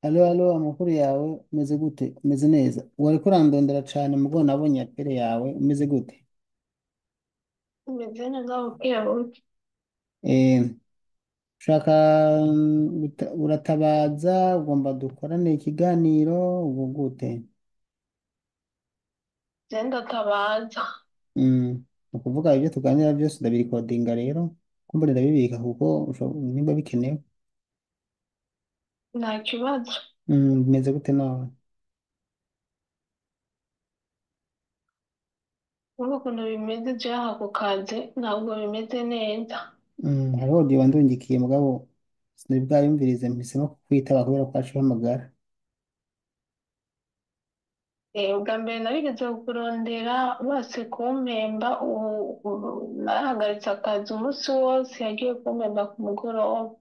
Alo, alo, amakuru yawe umeze gute? Umeze neza? Wariko urandondera cane mugo nabonye apere yawe umeze gute? Umeze neza wabwira wowe. Eh, ushaka uratabaza ugomba dukorane ikiganiro ubu gute? Je ndatabaza. Mm. Ni ukuvuga ibyo tuganira byose ndabirikodinga rero kumbure ndabibika kuko nimba bikenewe. Nta kibazo. Bimeze gute nawe? Urumva ukuntu bimeze je aha ku kazi ntabwo bimeze neza. Hariho audio wandungikiye mugabo sinari bwayumvirize mpisemo kukwitaba kubera ko waciye uhamagara. Ubwa mbere narigeze kurondera base kumpemba ubu narahagaritse akazi umunsi wose yagiye kumpemba ku mugoroba.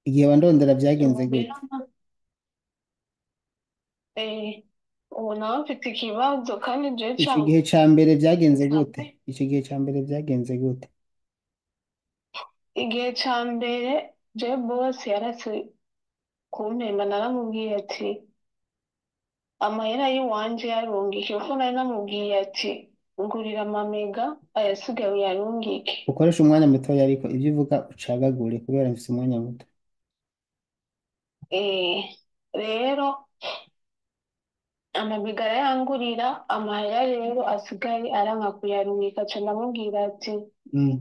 Igihe wandondera Ubu byagenze rero gute? eh, ubu nawe mfite ikibazo kandi je Icyo gihe ca mbere byagenze gute? cansabwe. Icyo gihe ca mbere byagenze gute? Igihe ca mbere je boss yarase kumpemba naramubwiye ati amahera y'iwanje yarungike kuko nari namubwiye ati ngurira amamega ayasigaye uyarungike. Ukoresha umwanya mutoya ariko ibyo uvuga ucagagure kubera mfise umwanya muto. Eh, rero amamega arayangurira amahera rero asigaye aranka kuyarungika ca ndamubwira ati Mm.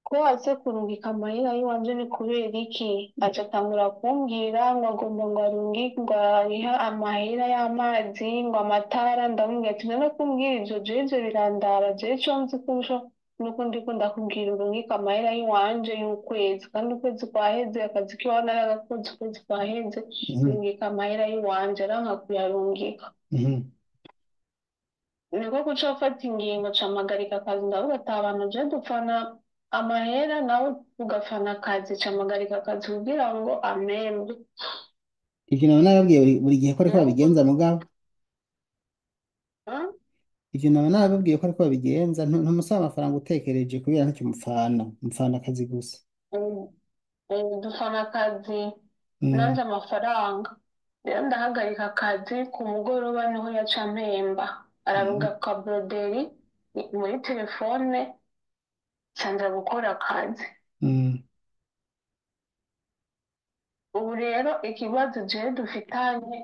ko waze kurungika amahera y'iwanje ni kubera iki? Aca atangura kumbwira ngo agomba ngo arungike ngo ariha amahera y'amazi ngo amatara ndamubwira ati none kumbwira ivyo jewe ivyo birandaba jewe ico nzi kurusha nuko ndiko ndakubwira urungike amahera y'iwanje y'ukwezi kandi ukwezi kwaheze akazi kiwawe naragakoze ukwezi kwaheze Mhm. rungika amahera y'iwanje aranka kuyarungika. Mhm. Niko guca afata ingingo camagarika akazi ndavuga ati abantu je dupfana amahera nawe ugafana akazi camagarika akazi kugira ngo amembe. Ivyo naba nababwiye buri gihe ko ariko Nuko babigenza mugabo. ah, Ivyo naba nababwiye ko ariko babigenza ntumusaba amafaranga utekereje kubera ntacyo mupfana akazi gusa. dupfana akazi Mm. nanje amafaranga rero ndahagarika akazi ku mugoroba niho yaca ampemba ararunga Mhm. akabroderi muri telefone canza gukora akazi. Mm. Ubu rero ikibazo jewe dufitanye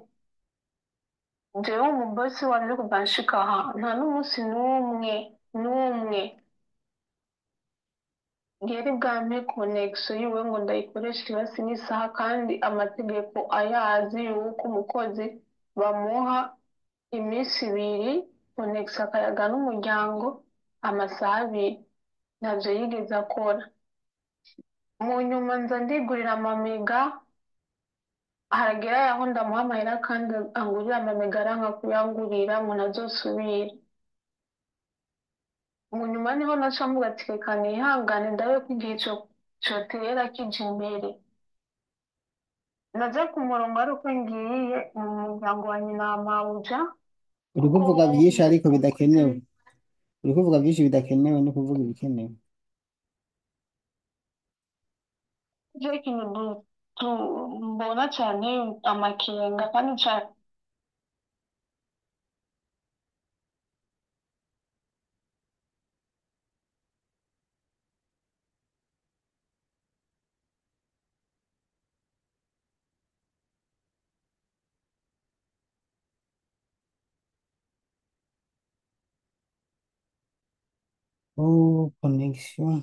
jewe umubosi wanje kuva nshika aha nta n'umunsi n'umwe yari bwampe connection yiwe ngo ndayikoreshe ibasi n'isaha kandi amategeko ayazi yuko umukozi bamuha iminsi ibiri connection akayaga n'umuryango amasaha abiri navyo yigeze akora. Mu nyuma nza ndigurira amamega haragera yaho ndamuha amahera kandi angurira amamega aranka kuyangurira ngo ntazosubira. Mu nyuma niho naca mvuga ati reka nihangane ndabe ko igihe cotera kija imbere. Naje ku murongo ari uko ngiye mu muryango wa nyina wa mabuja Uri kuko kuvuga vyinshi ariko bidakenewe. Uri kuvuga vyinshi bidakenewe no kuvuga ibikenewe. je ikintu mbona cane amakenga kandi cane Oh, connection.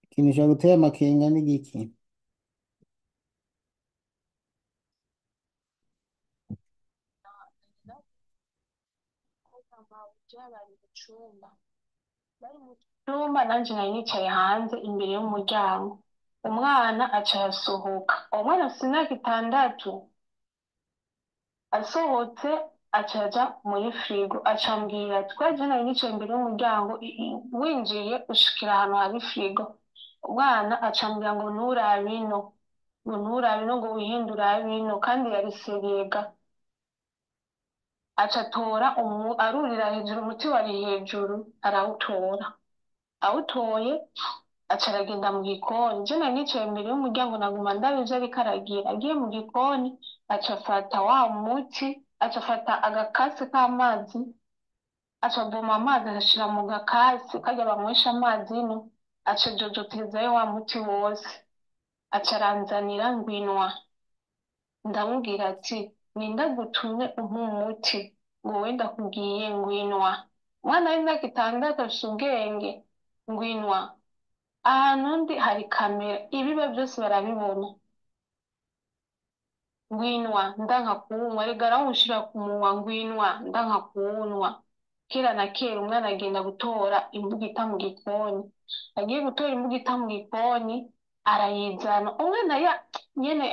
Ikintu gishobora gutera amakenga ni giki? mabuja bari mu cumba nanje nari nicaye hanze imbere y'umuryango umwana aca arasohoka uwo mwana afise imyaka itandatu asohotse aca aja muri firigo aca ambwira ati kubera je nari nicaye imbere y'umuryango winjiye ushikira ahantu hari firigo umwana aca ambwira ngo nturabe ino ngo nturabe ino ngo wihinde urabe ino kandi yari seriega aca atora arurira hejuru umuti wari hejuru arawutora awutoye aca aragenda mu gikoni, je nari nicaye imbere y'umuryango naguma ndaba ivyo ariko aragira, agiye mu gikoni aca afata wa muti, aca afata agakasi k'amazi, aca avoma amazi agashira mu gakasi karya banywesha amazi ino, aca ajojotezayo wa muti wose, aca aranzanira ngwinwa. Ndamubwira ati ninde agutumye umpa umuti ngo wenda kubwiye ngwinwa, umwana w'imyaka itandatu afise ubwenge, ngwinwa ahantu ndi hari kamera ibiba byose barabibona, ngwinwa ndanka kuwunywa, erega arawushira ku munwa, ngwinwa ndanka kuwunywa. Kera na kera umwana agenda gutora imbugita mu gikoni, agiye gutora imbugita mu gikoni arayizana, umwana nyene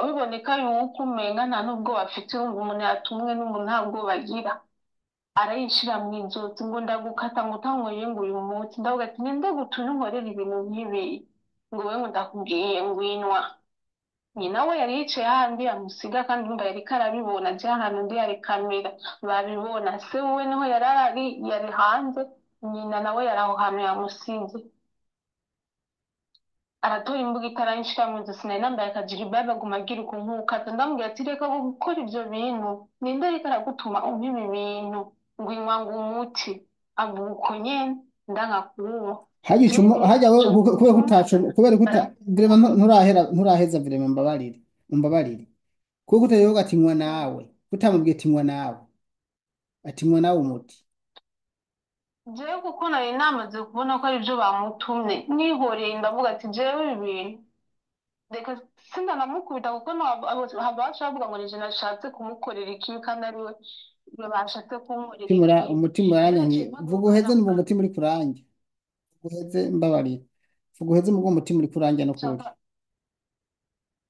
biboneka yuko umenga nta n'ubwoba afite, yumva umuntu yatumwe n'umuntu nta bwoba agira, arayishira mu izosi ngo ndagukata ngo utanyweye ngo uyu munsi, ndavuga ati ninde gutumye unkorera ibintu nk'ibi ngo wewe ngo ndakubwiye ngwinwa. Nyina we yari yicaye handi amusiga kandi umva yariko arabibona, je ahantu ndi hari kamera babibona, se we niho yari hanze, nyina nawe yari aho hantu yamusize, aratora imbugita arayishira mu izosi, nari nambaye akajiribabe aguma agira uku nkukaza, ndamubwira ati reka gukora ivyo bintu, ninde ariko aragutuma umpa ibi bintu ngwinwa ngo umuti, avuga uko nyene ndanka kuwunywa. hajya icumu hajya we kubera kutaco kubera kuta vrema nturaheza vrema umbabarire kuko utayoga atinywa nawe kutamubwiye atinywa nawe atinywa nawe umuti. Jewe kuko nari namaze kubona ko arivyo bamutumye, nihoreye ndavuga ati jewe ibi bintu reka sindanamukubita kuko haba baca bavuga ngo nije nashatse kumukorera ikibi kandi ari we bashatse kunkorera ikibi. Umutima Je uranyankiye naciye vuga mpagurukana uheze numva umutima uri kuranja vuga uheze mbabarira vuga uheze mu umutima uri kuranja no kuri.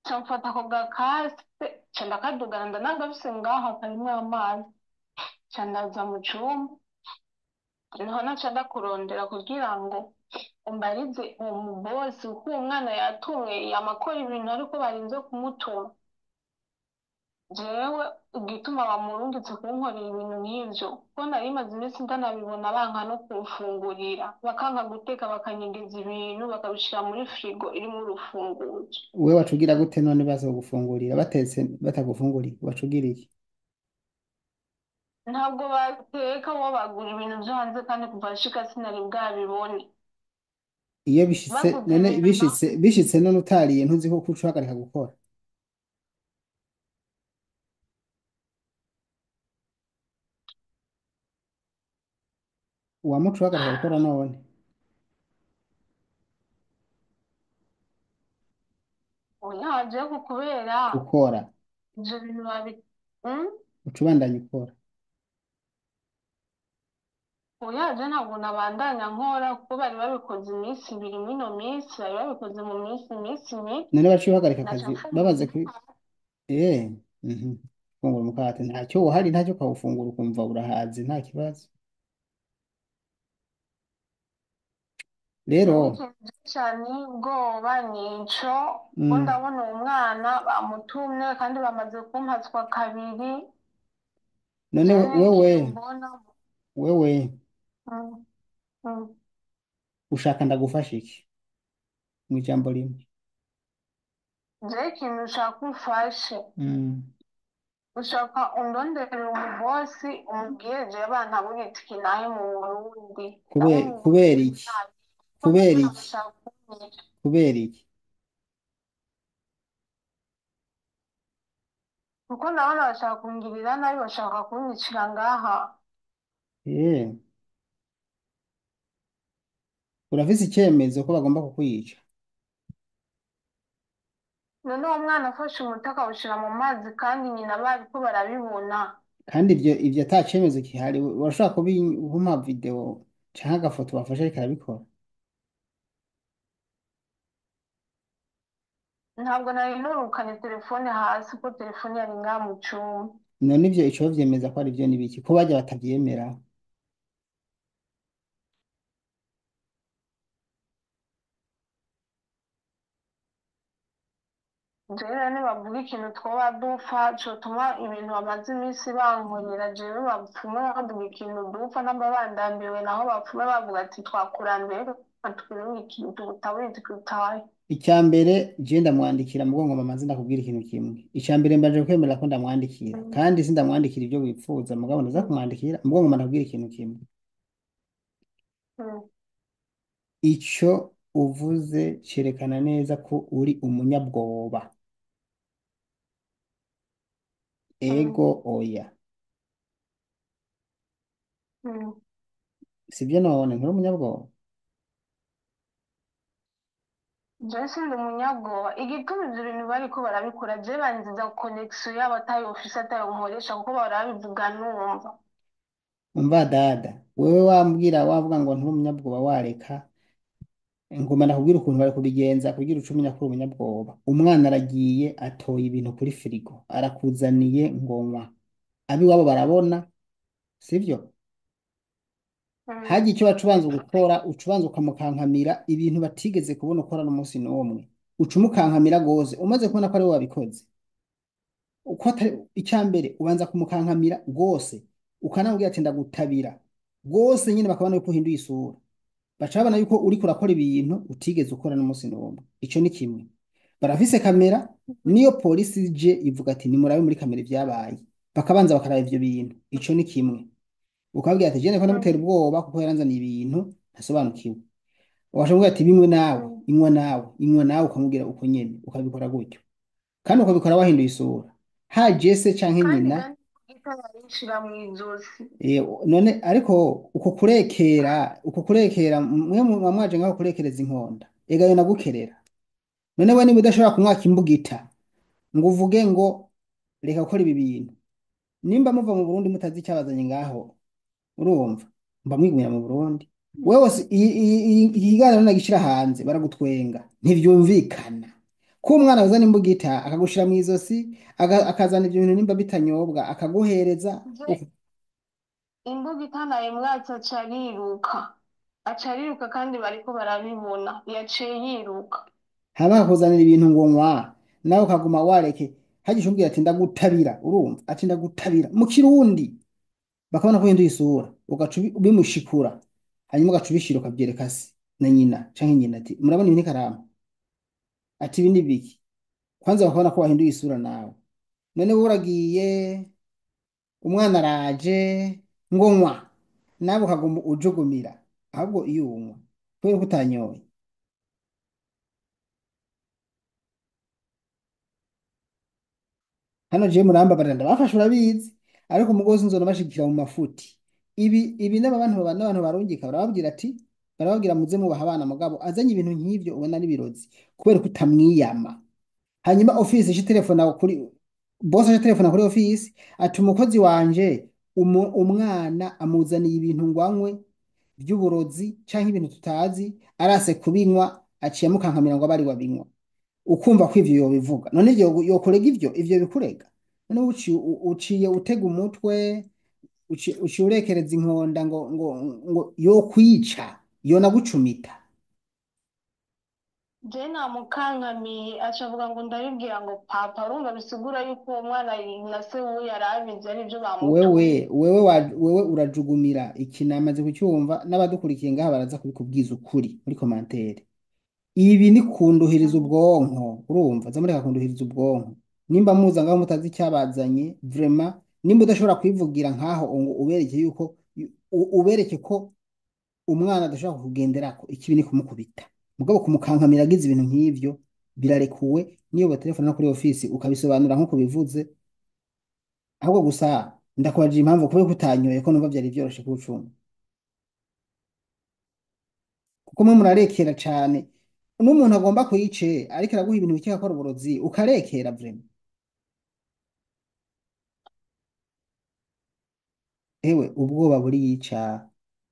ca mfata ako gakase ca ndakadugana ndanagafise ngaho karimwo amazi, ca ndaza mu cumba, niho naca ndakurondera kugira ngo umbarize uwo mubosi uko uwo mwana yatumwe yamakora ibintu ariko barinze kumutuma. Jewe igituma bamurungitse kunkorera ibintu nk'ivyo kuko nari maze iminsi ndanabibona banka no kumfungurira, bakanka guteka bakanyegeza ibintu bakabishira muri firigo irimwo urufunguzo. Wewe wacugira gute none baza kugufungurira batetse batagufunguriye wacugira iki? Ntabwo bateka bo bagura ibintu vyo hanze kandi kuva nshika sinari bwabibone, Iyo bishitse baguze none ibintu bishitse none utariye ntuzi ko ucuhagarika gukora uwamuca uhagarika gukora none oya jewe kubera ukora ivyo bintu Mm? uca ubandanya ukora. Oya je ntabwo nabandanya nkora kuko bari babikoze iminsi ibiri mw'ino minsi, bari babikoze mu minsi ibiri, None baciye uhagarika naca akazi mfungura bamaze kuri mhm fungura umukate ntacyo uhari ntacyo kawufungura ukumva urahaze nta kibazo jewe rero. ikintu cane ubwoba nico ko Mm. ndabona uwo mwana bamutumye kandi bamaze kumpatswa kabiri, None jewe wewe n'ikintu mbona. wewe Mm, mm. ushaka ndagufasha iki mu ijambo rimwe? Jewe ikintu ushaka umfashe, Mm. ushaka undonderera umubosi umubwire jewe bantabura itike nahe mu Burundi, aho mu Kubera Burundi iki nabi kuko kubera ndabona iki bashaka kunyica, kubera iki kuko ndabona bashaka kungirira nabi, bashaka kunyicira ngaha. eh urafise icyemezo ko bagomba kukwica None uwo mwana afashe umuti akawushira mu mazi kandi nyina bariko barabibona. kandi ibyo ata cyemezo gihari urashobora kubimpa video canke agafoto bafashe ariko arabikora. Ntabwo nari nurukanye telefone hasi kuko telefone yari ngaha mu cumba. None ivyo ico vyemeza ko ari byo nibiki ko bajya batavyemera. jewe nibavuga ikintu twoba dupfa cotuma ibintu bamaze iminsi bankorera jewe bapfume bavuga ikintu dupfa namba bandambiwe naho bapfume bavuga ati twakurambiwe atwirunga ikintu tugutaburire dutahe. icya mbere je ndamwandikira mugongo mamaze ndakubwira ikintu kimwe. icya mbere mbaje kwemera ko ndamwandikira Mm, kandi sindamwandikira ibyo wipfuza mugabo ndaza mm, kumwandikira mugongo mama ndakubwira ikintu kimwe. mm, Ico uvuze cerekana neza ko uri umunyabwoba. mm, Ego oya, mm. sibyo none nturi umunyabwoba. Jewe sindi umunyabwoba igituma ivyo bintu bariko barabikora jewe banziza connection yabo atayo ofisi atayo nkoresha kuko barabivuga numva. Umva dada, wewe wambwira wavuga ngo nturi umunyabwoba wareka ngoma ndakubwira ukuntu bari kubigenza kugira uce umenya ko uri umunyabwoba. Umwana aragiye atoye ibintu kuri firigo arakuzaniye ngo nywa, abiwabo barabona, sivyo? Mm, Hagiye icyo baca ubanza gukora uca ubanza ukamukankamira ibintu batigeze kubona ukora n'umunsi n'umwe, uca umukankamira gose umaze kubona ko ari we wabikoze. Uko atari icya mbere ubanza kumukankamira gose ukanamubwira ati ndagutabira gose nyine bakabona yuko uhinduye isura, baca babona yuko uriko urakora ibintu utigeze ukora n'umunsi n'umwe. Ico ni kimwe. Barafise kamera, niyo polisi ije ivuga ati nimurabe muri kamera ibyabaye, bakabanza bakaraba ivyo bintu. Ico ni kimwe. Ukabwira ati jene ko mm, ndamutera ubwoba kuko yaranzaniye ibintu ntasobanukiwe. Washamubwira ati bimwe nawe mm. inywa nawe inywa nawe ukamubwira uko nyene ukabikora gutyo kandi ukabikora wahinduye isura haje se canke Kandi nyina. kandi itara rishira mw'izosi. None ariko uko kurekera mwe mwaje ngaho kurekereza inkonda ega yo nagukerera. None we niba udashobora kumwaka imbugita ngo uvuge ngo reka gukora ibi bintu, nimba muva mu Burundi mutazi icyabazanye ngaho, urumva mba mwigumira mu Burundi. Wewe ikiganiro nagishira hanze baragutwenga ntivyumvikana ko umwana azana imbugita akagushira mu izosi akazana ibyo bintu nimba bitanyobwa akaguhereza Je imbuga itanaye mwatsi aca ariruka kandi bariko barabibona yaciye yiruka. hama akakuzanira ibintu ngo nywa nawe ukaguma wareke hagisha umbwira ati ndagutabira, urumva ati ndagutabira mu kirundi bakabona ko hinduye isura ugaca ubimushikura hanyuma ugaca ubishira ukabyereka se na nyina canke nyina ati murabona ibi ni karama, ati ibi ni biki, kwanza bakabona ko wahinduye isura nawe. None wowe uragiye umwana araje ngo nywa nawe ukaguma ujugumira ahubwo iyo unywa kubera ko utanyoye. Hano je murambabarira ndabafasha urabizi ariko umugozi nzona bashigikira mu mafuti. Ibi n'abantu barungika barababwira ati barababwira muze mubaha abana mugabo azanye ibintu nk'ivyo ubona n'ibirozi kubera ko utamwiyama. Hanyuma ofisi ishi telefona kuri boss aje telefona kuri ofisi ati umukozi wanje umwana amuzaniye ibintu ngwanywe by'uburozi canke ibintu tutazi arase kubinywa aciye amukankamira ngo abari wabinywa, ukumva ko ivyo yobivuga none yokurega ivyo bikurega. None uciye utega umutwe uciye urekereza inkonda ngo yokwica yonagucumita. Je namukankamiye aca avuga ngo ndabibwira ngo papa urumva bisigura yuko uwo mwana na se wiwe yari abizi ari byo bamutumye. Wewe urajugumira iki namaze kucyumva n'abadukurikiye ngaha baraza kubikubwiza ukuri muri komantere. Ibi ni kunduhiriza Mm. ubwonko, urumva zamureka kunduhiriza ubwonko. Nimba muza ngaho mutazi icyabazanye vraiment, nimba udashobora kwivugira nkaho ngo ubereke yuko ubereke ko umwana adashobora kukugenderako ikibi ni kumukubita mugabo kumukankamira agize ibintu nk'ivyo birarekuwe. Niyo batelefona no kuri ofisi ukabisobanura nko kubivuze, ahubwo gusa ndakubajije impamvu kubera ko utanyoye ko numva byari byoroshe kucunga kuko mwe murarekera cane n'umuntu agomba kuyice ariko araguha ibintu bikeka ko ari uburozi ukarekera vraiment. Ewe ubwoba buriyica,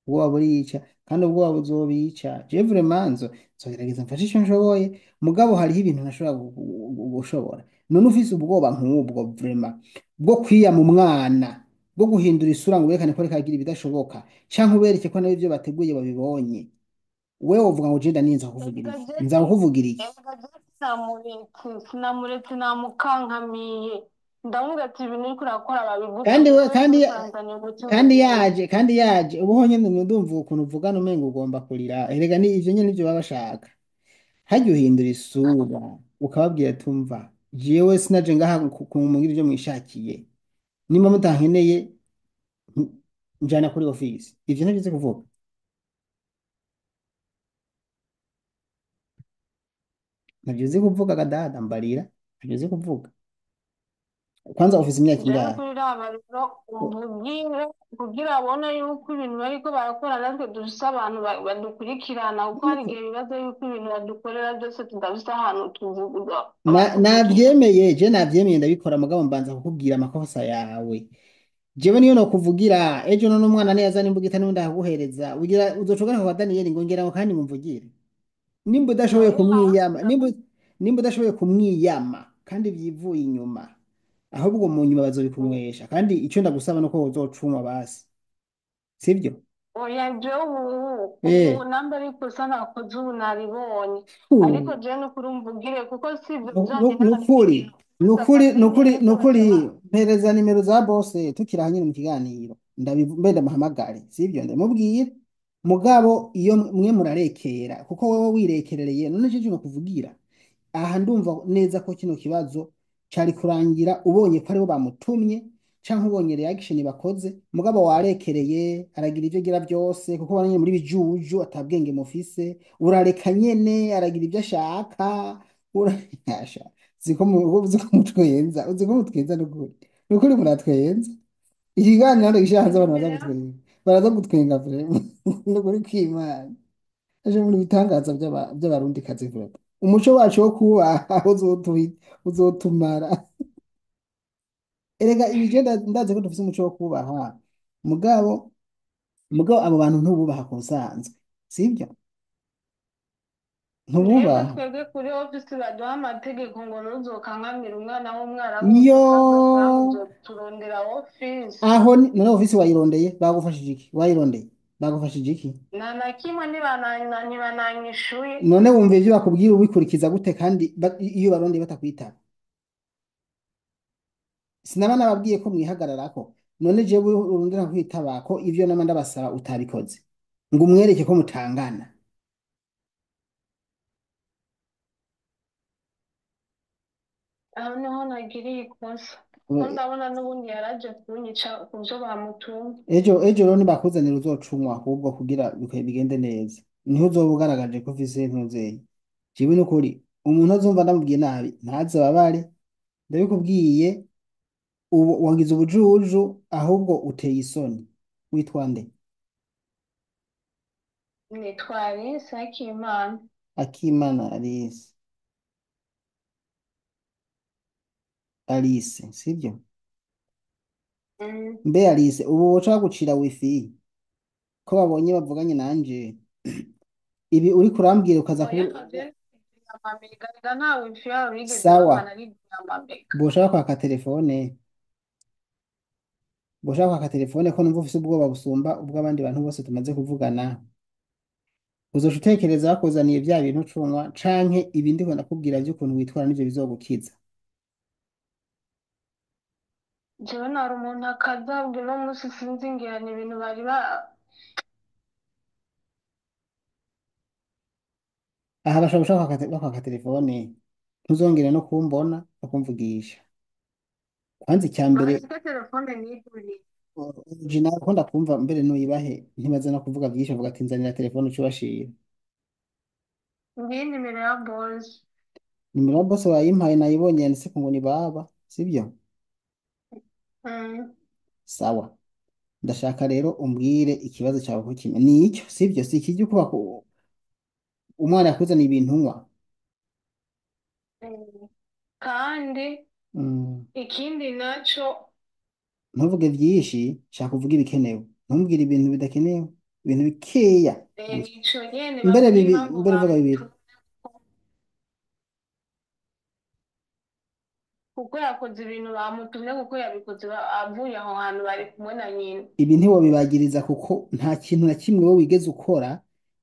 ubwoba buriyica kandi ubwoba buzobica. Je vraiment nzogerageza mfashe icyo nshoboye mugabo hariho ibintu ntashobora gushobora. None ufise ubwoba nk'ubwo vraiment bwo kwiyama umwana bwo guhindura isura ngo werekane ko ariko agira ibidashoboka canke ubereke ko nawe ibyo bateguye babibonye, wewe uvuga ngo je ndani nza kuvugira Erega iki je nza kuvugira iki? erega je sinamuretse namukankamiye ndamubwira ati ibintu uriko urakora kandi babigutumye we kubera kandi uriko uranzanira umutima kandi mubi. yaje kandi yaje ubu honyine ndumva ukuntu uvugana umenga ugomba kurira erega ni ivyo nyene nivyo baba bashaka hajya uhindura isura ukababwira tumva jewe sinaje ngaha kumugira ivyo mwishakiye nimba mutankeneye njana kuri ofisi ivyo navyo uzi kuvuga navyo uzi kuvuga gadada mbarira navyo uzi kuvuga kwanza ofisi imyaka Jewe ingahe kuri raba rero umvugire kugira abone yuko ibintu bariko barakora natwe dufise abantu badukurikirana kuko hari igihe bibaza yuko ibintu badukorera byose tudafise ahantu tuvuga batuvugira. navyemeye je navyemeye ndabikora mugabo mbanza kukubwira amakosa yawe jewe niyo nokuvugira ejo none umwana niyaza nimbugita n'undi akaguhereza ugira uzocogora kwa Daniyeli ngo ngera ngo kandi mumvugire nimba udashoboye None kumwiyama nimba udashoboye kumwiyama kandi vyivuye inyuma ahubwo mu nyuma bazobikunywesha kandi icyo ndagusaba nuko uzocuma basi sibyo oya jewe ubu eh namba ari ikosa nakoze ubu naribonye ariko hu, jewe nukuri umvugire kuko si ibyo byonyine hari nukuri ibintu gusa nukuri akazi basaba. mpereza nimero za bose tukiri aha nyine mu kiganiro mbe ndamuhamagare sibyo ndamubwira mugabo iyo mwe murarekera kuko wowe wirekerereye none cyo no kuvugira aha ndumva neza ko kino kibazo cari kurangira ubonye ko aribo bamutumye canke ubonye reaction bakoze mugabo warekereye aragira ivyo gira byose kuko banye muri bijuju atabwenge mufise urareka nyene aragira ivyo ashaka urayasha ziko mutwenza uziko mutwenza nukuri muratwenza ikiganiro ndo gishahanze abantu baza gutwenga baraza gutwenga vrema nukuri kw'Imana aje muri bitangaza by'abarundi kazi vrema umuco wacu wo kubaha uzotumara erega ibije ndazi ko dufise umuco wo kubaha mugabo abo bantu ntububaha ku busanzwe sibyo Mbega ntububaha twebwe kuri ofisi baduha amategeko ngo ntuzokankamire umwana w'umwarabu ngo yo porogaramu uzoturondera ofisi none ofisi wayirondeye bagufashije iki wayirondeye bagufashije iki nta na kimwe ntibananyishuye. none wumva ivyo bakubwira ubikurikiza gute kandi iyo barondeye batakwitaba sinaba nababwiye ko mwihagararako none jewe urundira kwitaba ko ivyo nama ndabasaba utabikoze ngo umwereke ko mutangana Aho niho nagiriye ikosa kuko ndabona n'ubundi yaraje kunyica ku byo bamutumye. ejo rero nibakuzanira uzocunywa ahubwo kugira bigende neza niho uzoba ugaragaje ko ufise ntuzeye jewe nukuri umuntu azumva ndamubwiye nabi ntazababare ndabikubwiye ubu wagize ubujuju ahubwo uteye isoni witwa nde Nitwa Alice Akimana. Akimana Alice sibyo Mm. mbe Alice ubu woca gucira wifi ko babonye bavuganye nanje ibi uri kurambwira ukaza Oya kuri kabisa amamega reka nta wifi yabo bigeze sawa bamana ari amamega. boshaka kwaka telefone boshaka kwaka telefone ko numva ufise ubwoba busumba ubw'abandi bantu bose tumaze kuvugana uzoca utekereza bakuzaniye bya bintu ucunwa canke ibindi ko nakubwira by'ukuntu witwara n'ivyo bizogukiza Jewe nari umuntu akazabwe no musi sinzi ngirana ibintu bari ba aha bashobora gushaka bakwaka telefone ntuzongere no kumbona no kumvugisha kwanza icya mbere afite telefone niguriye. original ko ndakumva mbere nuyibahe ntibaze no kuvuga byinshi avuga ati nzanira telefone ucubashira Ngiyi nimero ya boss. nimero ya boss wayimpaye nayibonye yanditse ko ngo ni baba sibyo Mm. sawa ndashaka rero umbwire ikibazo cyawe ko kimwe ni icyo sibyo si ikijya kuba umwana yakuzaniye ibintu unywa Mm. Kandi Mm, ikindi naco ntuvuge byinshi shaka kuvuga ibikenewe ntumbwire ibintu bidakenewe ibintu bikeya gusa ico nyene mbere bavuga bibi impamvu mbere vuga bibiri bamutumye kuko yakoze ibintu bamutumye kuko yabikoze avuye aho hantu bari kumwe na nyina. ibi ntiwobibagiriza kuko nta kintu na kimwe wowe wigeze ukora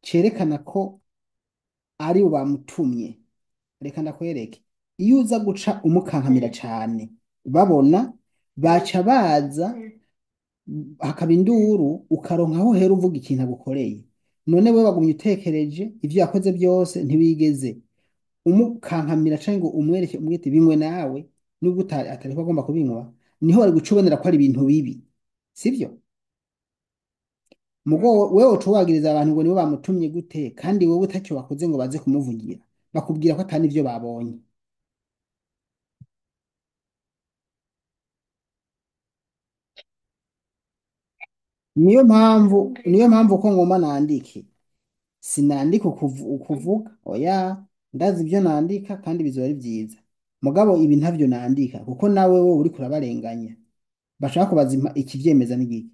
cerekana ko ari bo bamutumye reka ndakwereke, iyo uza guca umukankamira cane babona baca baza hakaba induru ukaronka aho uhera uvuga ikintu agukoreye. None we wagumye utekereje ivyo yakoze byose ntibigeze umukankamira canke ngo umwereke umwite bimwe nawe, nubwo atariko agomba kubinywa, niho wari guca ubonera ko ari ibintu bibi, sivyo? Mugo wewe uca wagiriza abantu ngo nibo bamutumye gute kandi wowe utacyo wakoze ngo baze kumuvugira, bakubwira ko atari ivyo babonye. Niyo mpamvu ko ngoma nandike, sinandika ukuvuga oya, ndazi ibyo nandika kandi bizoba ari byiza. Mugabo ibi ntavyo nandika kuko nawe wowe uriko urabarenganya, bashaka kubaza ikivyemeza n'igiki.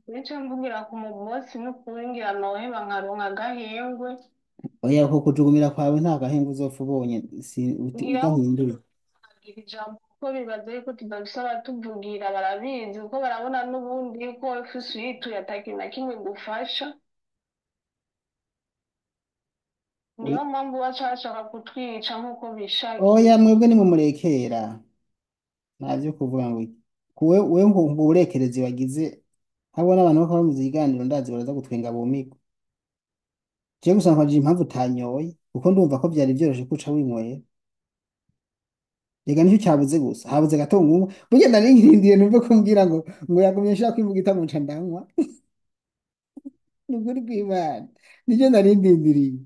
nico mvugira ku mubosi n'ukuri ngira noheba nkaronka agahengwe Oya, uko kujugumira kwawe nta gahenge uzopfa ubonye, ngira udahinduye. agira ijambo kuko bibaza yuko tudafise abatuvugira barabizi kuko barabona n'ubundi yuko ufise uyituye atakintu na kimwe gufasha niyo mpamvu baca bashaka kutwica nk'uko Oya, bishakiye. mwebwe nimumurekera, ntavyo kuvuga ngo iki. We ngo uburekerezi wagize, habo n'abantu bako bamuze ikiganiro ndazi baraza gutwenga bumirwa. Je gusa nkwajije impamvu utanyoye kuko ndumva ko vyari vyoroshe kuca winywera. Rega nicyo cyabuze gusa, habuze gato ngumwe burya nari nkirindiriye numve kumbwira ngo yagumye nshaka kwivuga mu nca ndanywa. Ni ukuri kw'Imana nicyo nari ndindiriye.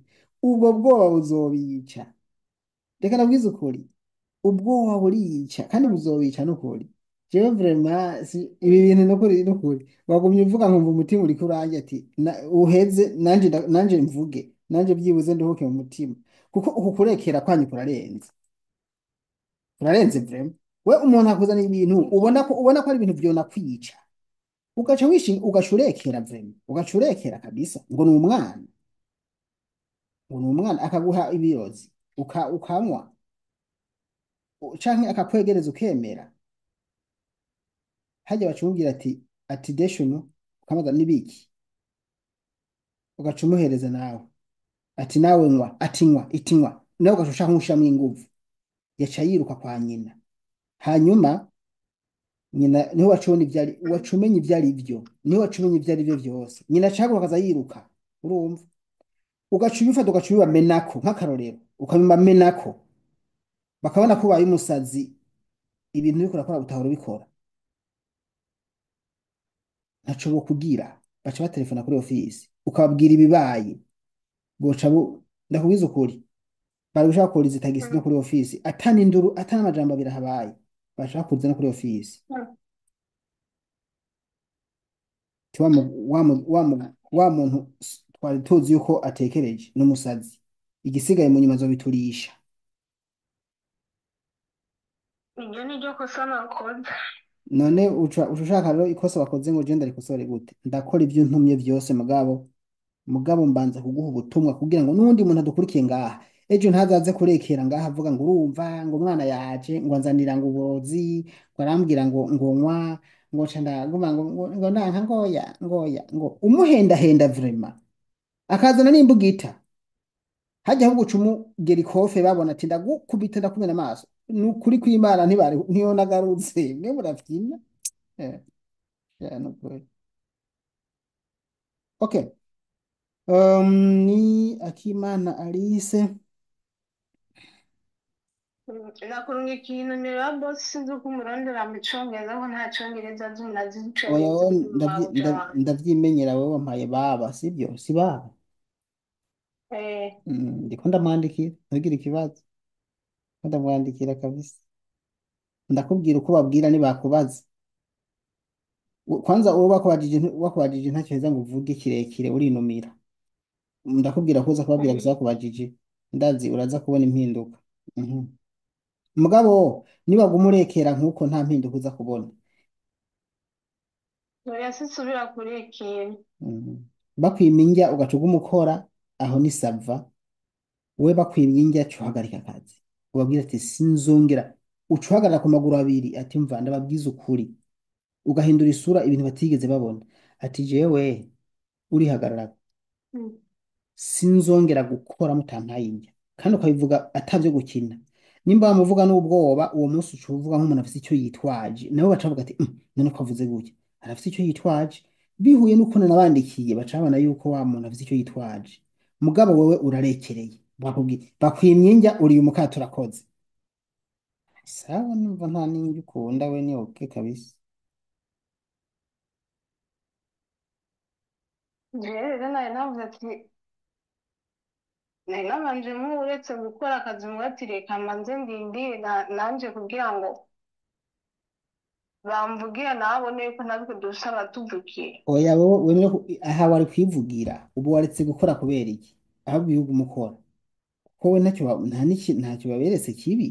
Ubwo bwoba buzobica, reka nabwize ukuri, ubwoba burica kandi buzobica n'ukuri. Jewe vraiment ibi bintu n'ukuri wagumye uvuga nkumva umutima uriko uranjye ati uheze nanje mvuge nanje byibuze nduhuke mu mutima, kuko uku kurekera kwanyu kurarenze vraiment. We umuntu akuzana ibintu ubona ko ari ibintu vyona kwica, ugaca ugacurekera vraiment, ugacurekera kabisa ngo ni umwana, ngo ni umwana akaguha ibiyozi ukanywa canke akakwegereza ukemera. Hajya bacumubwira ati deshuno ukamaza nibiki, ugaca umuhereza nawe ati nawe nywa, ati nywa itinywa, nawe ugashusha nk'ushiramwo inguvu, yaca yiruka kwa nyina. Hanyuma nyina niho wacubona wacumenya ivyo ari vyo, niho wacumenya ivyo ari vyo vyose. Nyina acahaguruka akaza yiruka, urumva, ugaca ubifata ugaca ubibamenako nk'akarorero, ukabibamenako bakabona ko ubaye umusazi, ibintu uriko urakora utahora ubikora, ntaco bokubwira. Baca batelefona kuri ofisi ukababwira ibibaye, boca ndakubwiza ukuri, bari gushaka kuriza tagisi no kuri ofisi, atana induru atana amajambo abiri ahabaye, bashaka kuza no kuri ofisi. Ti wa muntu twari tuzi yuko atekereje n'umusazi, igisigaye mu nyuma azobiturisha. iryo ni ryo kosa nakoze. None ushaka rero ikosa bakoze ngo je ndarikosore gute? Ndakora ivyo ntumye vyose mugabo mbanza kuguha ubutumwa kugira ngo n'undi muntu adukurikiye ngaha ejo ntazaze kurekera ngaha avuga ngo urumva ngo umwana yaje ngo anzanira ngo uburozi ngo arambwira ngo nywa ngo nca ndaguma ngo nanka ngoya ngo umuhendahenda vraiment akazana n'imbugita, hajya ahubwo uca umugera ikofe babona ati ndagukubita ndakumena amaso. Ni ukuri kw'Imana ntiyo nagarutse mwe muravyina. Eh, no good. Okay. Ni Akimana Alice. nakurungikiye inomero ya bosi sinzi uko umurondera mu congereza ko nta congereza azi umuntu azi Oya icongereza wowe kuri mawuja wanje. ndavyimenyera, wewe wampaye baba sibyo, si baba. Eh, Ndiko ndamwandikira ntugire ikibazo, ndamwandikira kabisa, ndakubwira uko babwira nibakubaza. Kwanza uwo bakubajije ntacyo heza ngo uvuge kirekire urinumira. Ndakubwira ko uza kubabwira gusa bakubajije, ndazi uraza kubona impinduka. Mhm. Mugabo nibaguma urekera nkuko nta mpinduka uza kubona. oya sinsubira kurekera. Mhm. Bakwima indya ugaca uguma ukora, aho ni sava. We bakwimye indya cuhagarika akazi, ubabwira ati sinzongera, ucuhagarara ku maguru abiri ati mva ndababwiza ukuri, ugahindura isura ibintu batigeze babona, ati jewe urihagarara Mm. sinzongera gukora mutampaye indya, kandi ukabivuga atavyo gukina. Nimba wamuvuga n'ubwoba uwo munsi uca uvuga nk'umuntu afise icyo yitwaje, nabo baca bavuga ati none ko avuze gutya arafise icyo yitwaje, bihuye n'ukuntu nabandikiye baca babona yuko wa muntu afise icyo yitwaje. Mugabo wewe urarekereye, bakwimye indya uriye umukate urakoze. Sawa, numva nta n'indya ukunda we ni okay kabisa. Jewe rero nari navuze ati nari nabanje uretse gukora akazi ngo ati reka mbanze ndindire nanje kugira ngo bamvugira nabone yuko natwe dusaba tuvugiye. Oya wowe wemere aha wari kwivugira ubu waretse gukora kubera iki? Ahubwo ibihugu umukora wowe ntacyo baberetse kibi,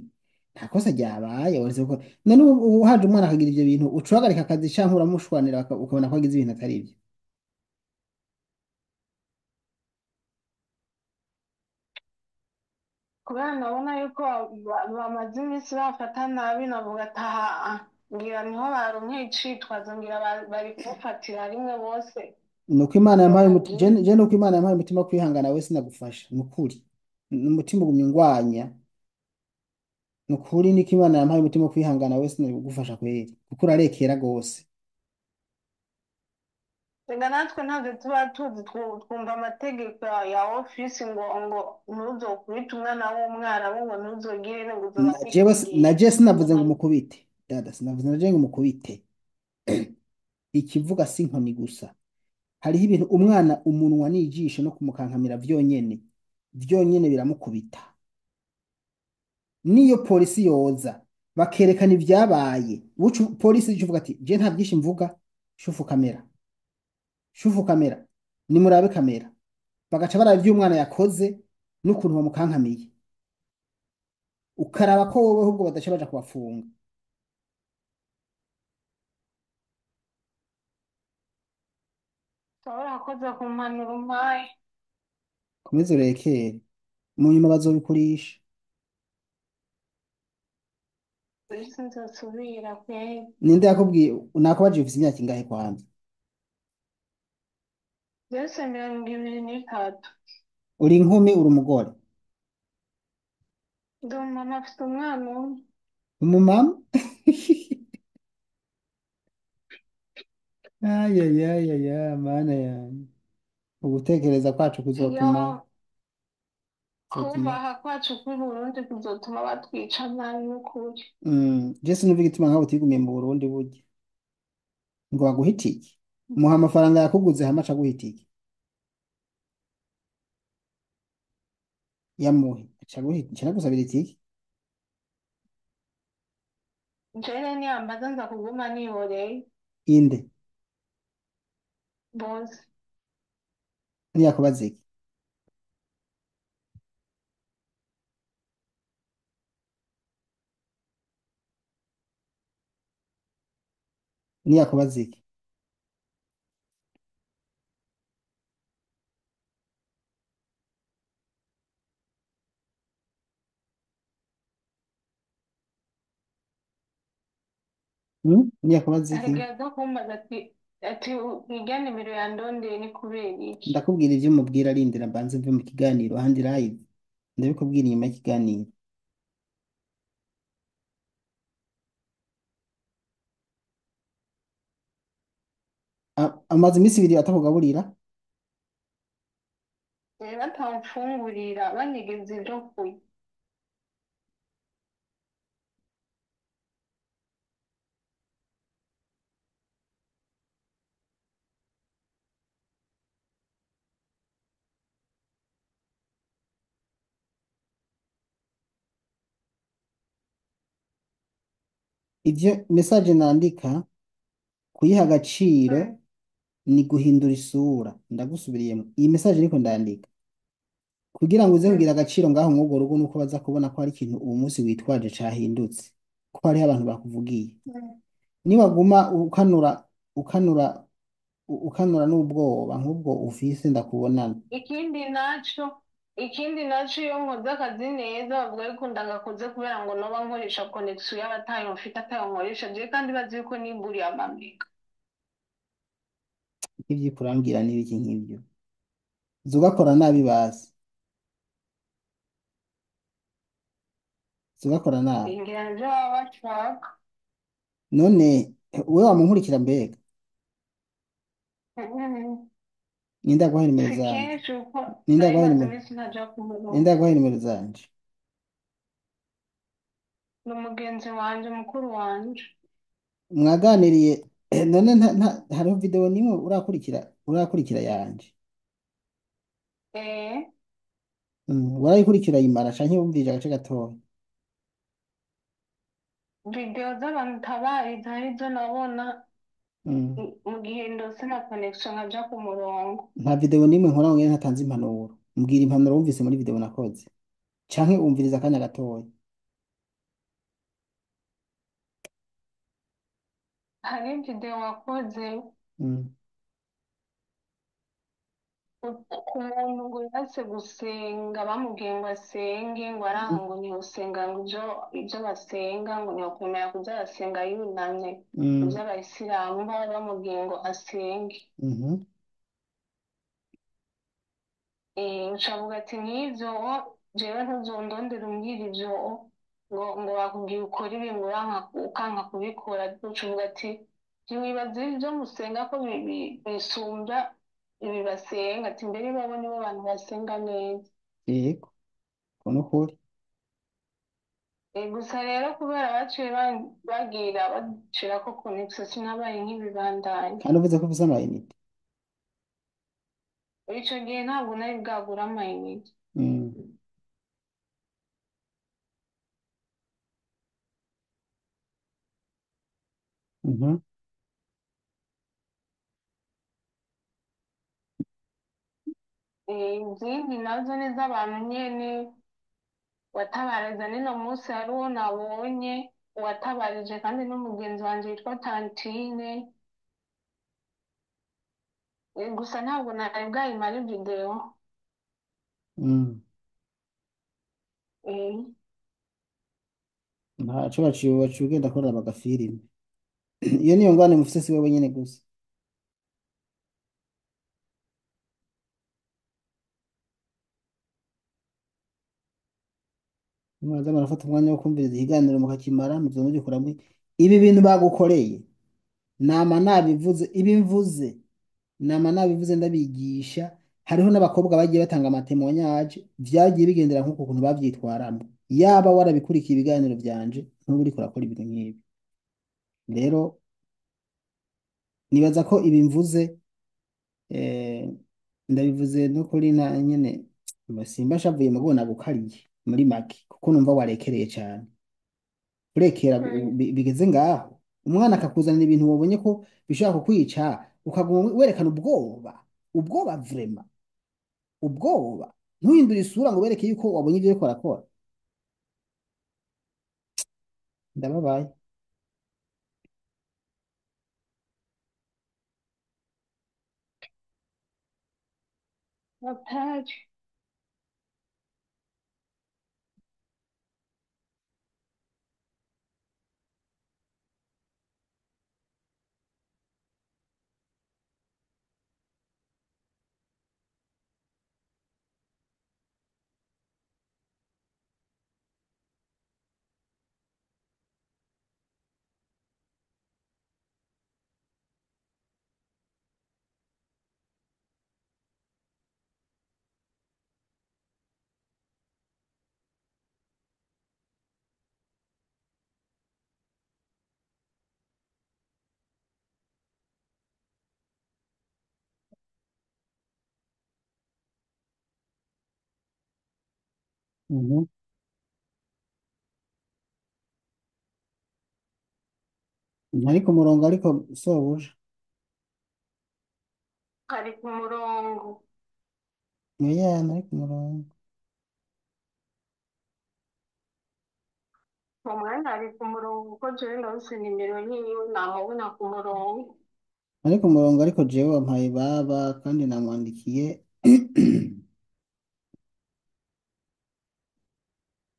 nta kosa ryabaye waretse gukora. None ubu haje umwana akagira ibyo bintu uca uhagarika akazi canke uramushwanira ukabona ko agize ibintu atari byo. Kubera nabona yuko bamaze iminsi bafata nabi navuga ati aha ngira niho baronke icitwazo ngira bari kubafatira rimwe bose Nuko Imana ngo yampaye bagende. nuko Imana yampaye umutima wo kwihangana we sinagufasha nukuri, n'umutima ugumya ungwanya nukuri, niko Imana yampaye umutima wo kwihangana we sinagufasha kweri kuko urarekera gose. Reka natwe ntabwo tuba tuzi twumva amategeko ya ofisi ngo ntuzokubite umwana w'umwarabu ngo ntuzogire ngo uzoba wikingiye Naje sinavuze ngo umuntu. umukubite dada, sinavuze naje ngo umukubite. Ikivuga si inkoni gusa, hariho ibintu umwana umunwa n'ijisho no kumukankamira vyonyene vyonyene biramukubita. Niyo polisi yoza bakerekana ibyabaye polisi icuvuga ati je nta byinshi mvuga, shufu kamera, shufu kamera, nimurabe kamera, bagaca baraba ibyo umwana yakoze n'ukuntu bamukankamiye, ukaraba ko wowe ahubwo badaca baja kubafunga. Urabona akoze ku mpanuro umpaye. Komeza urekere, mu nyuma bazobikurisha. Polisi nzosubira kweri. Ninde yakubwiye? Nakubajije ufise imyaka ingahe kwanza? Byose 23. Uri inkumi uri umugore? Ndi umumama afite umwana umwe. Umumama? Ayayayaya mana yanjye, ugutekereza kwacu Iyo kuzotuma kubaha kwacu kuri Burundi kuzotuma batwica nabi n'ukuri. Jesse numva igituma nkaho utigumiye mu Burundi burya ngo baguhitike, muha amafaranga yakuguze hama aca aguhitike, yamuhe aca aguhitike nagusabira itike. Njyewe niyambaza nza kuguma nihoreye Inde bose. ntiyakubaza iki? Ntiyakubaza iki? Ntiyakubaza iki? Arigeza kumbaza ati irya nimero yandondeye ni kubera iki? Ndakubwira ibyo mubwira arindira mbanze mve mu kiganiro ahandi live, ndabikubwira inyuma y'ikiganiro. Amaze iminsi ibiri atakugaburira. Rero batamfungurira banyegeza ibyo kurya. Ivyo message nandika kuyiha agaciro Mm. ni guhindura isura. Ndagusubiriyemo iyi message niko ndandika kugira ngo uze Mm. kugira agaciro ngaho mw'urwo rugo, nuko baza kubona ko hari ikintu uwo munsi witwaje cahindutse, ko hariho abantu bakuvugiye. Mm. Niwaguma ukanura ukanura n'ubwoba nk'ubwo ufise ndakubonana. Ikindi naco ikindi naco iyo nkoze akazi neza bavuga yuko ndagakoze kubera ngo noba nkoresha connection y'abatayo mfite atayo nkoresha je kandi bazi yuko niguriye amamega. nk'ibyo kurambwira n'ibiki nk'ibyo uza ugakora nabi bazi uza ugakora nabi Ngira nivyo baba bashaka. none we wamunkurikira mbega Mhm. ninde yaguhaye nimero Si zanje kenshi kuko ninde nari yaguhaye maze nimero iminsi ntaja ku ninde murongo. yaguhaye nimero zanje Ni umugenzi wanje mukuru wanje. mwaganiriye none hariho video nimwe urakurikira yanje Eh, warayikurikira yimara canke wumvise agace gatoya video z'abantu tabariza arizo nabona Mm. mu gihe ndose na connection nkaja ku murongo. nta video nimwe nkora ngo ngene ntatanze impanuro mbwira impanuro wumvise muri video nakoze canke umviriza akanya gatoya Hari video wakoze Mm. ku muntu ngo yarase gusenga bamubwiye ngo asenge ngo aranga ngo ntiyosenga ngo ibyo basenga ngo ntiyokwemera kuza arasenga yunamye Mm. iby'abayisilamu baba bamubwiye ngo asenge. Mhm. Ucavuga ati nk'ivyo jewe ntuzondondera umbwira ivyo ngo bakubwiye ukora ibi ngo ukanka kubikora ucavuga ati ntiwibaza ibyo musenga ko bisumbya ibi basenga ati mbere babo nibo bantu basenga neza. yego uko nukuri Gusa rero kubera baciye bagira bacirako connection sinabaye nk'ibibandanya. kandi uvuze ko ufise amayinite Ico gihe ntabwo nari bwagura amayinite. Mm. Mhm. Izindi nazo ni z'abantu nyene watabariza nino munsi hari uwo nabonye watabarije kandi n'umugenzi wanje witwa Tantine. Gusa ntabwo nari bwayimara video. Mm. Eh, ntaco waciye ugenda kuraba agafilime iyo niyo ngwane mufise si wewe nyene gusa mwaza murafata umwanya wo kumviriza ikiganiro mukakimara muzo mugikuramwo ibi bintu bagukoreye nama nabivuze ibi mvuze nama nabivuze ndabigisha hariho n'abakobwa bagiye batanga amatemonyage vyagiye bigendera nk'uko kuntu bavyitwaramo yaba warabikurikiye ibiganiro vyanje ntuba uriko urakora ibintu nk'ibi rero nibaza ko ibi mvuze eh, ndabivuze no kuri na nyene simba nshavuye mu kubona gukariye muri make kuko numva warekereye cyane kurekera mm. bigeze ngaho umwana akakuzanira ibintu wabonye ko bishobora kukwica ukaguma werekana ubwoba vrema ubwoba ntuhindure isura ngo wereke yuko wabonye ibyo ariko arakora ndababaye Bataje. Mhm. ntari ku murongo ariko sobuja Ari ku murongo. oya ntari ku murongo Mu mwanya ari ku murongo kuko jewe ndabuse nimero yiwe namubona ku murongo. ntari ku murongo ariko jewe wampaye baba kandi namwandikiye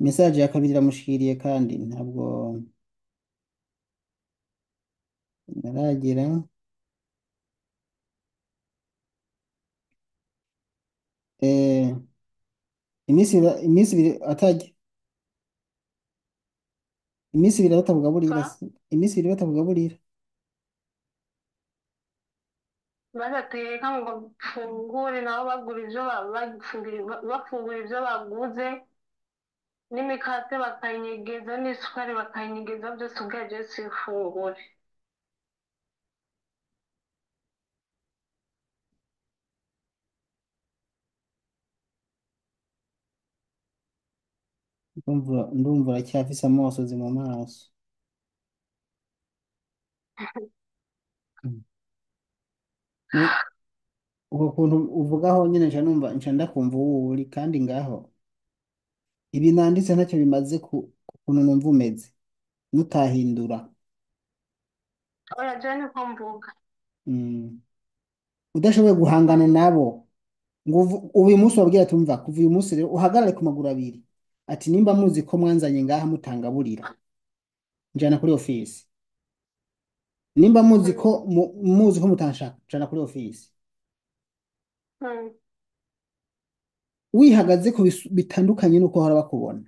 mesaje ya kabiri iramushikiriye kandi ntabwo naragira eh, iminsi ibiri atajya iminsi ibiri batakugaburira Sa iminsi ibiri batakugaburira badateka ngo bafungure nabo bagura ivyo bafungura ivyo baguze n'imikate bakayinyegeza n'isukari bakayinyegeza byose ubwaje sifungure. ndumva uracyafise amosozi mu maso. Mm. Ne- uko kuntu uvugaho nyine nca numva nca ndakumva uwo uri kandi ngaho ibi nanditse ntacyo bimaze ku kuntu numva umeze nutahindura. Oya je niko mvuga. Mm. Udashoboye guhangana nabo ngo uyu munsi wabwira ati umva kuva uyu munsi rero uhagarare ku maguru abiri ati nimba muzi ko mwanzanye ngaha mutangaburira njana kuri ofisi, nimba muzi ko Mm. muzi ko mutanshaka njana kuri ofisi. Mm. Wihagaze ku bitandukanye nuko bahora bakubona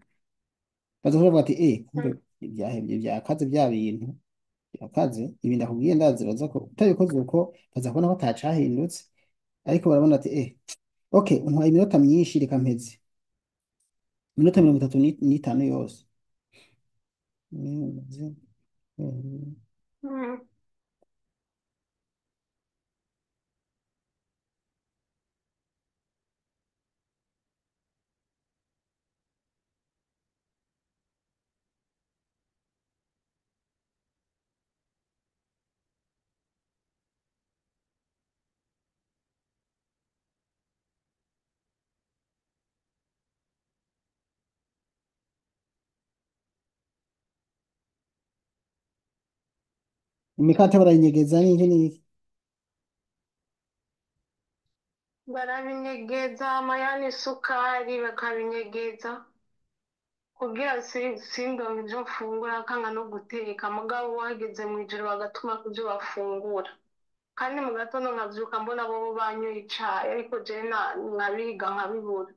baza kuvuga bati kumbe Mm. ibyahebye byakaze bya bintu byakaze ibi ndakubwiye ndazi baza ko utabikoze uko baza kubona ko atacahindutse ariko barabona ati okay untwaye iminota myinshi reka mpeze iminota 35 yose. Mm. Mm. Imikate barayinyegeza n'iki n'iki. Barabinyegeza amayani isukari bakabinyegeza kugira sindonke ivyo mfungura kanga no guteka mugabo wageze mw'ijoro bagatuma kuvyo bafungura kandi mu gatondo nkavyuka mbona bobo banyoye icayi ariko jewe nkabihiga nkabibura.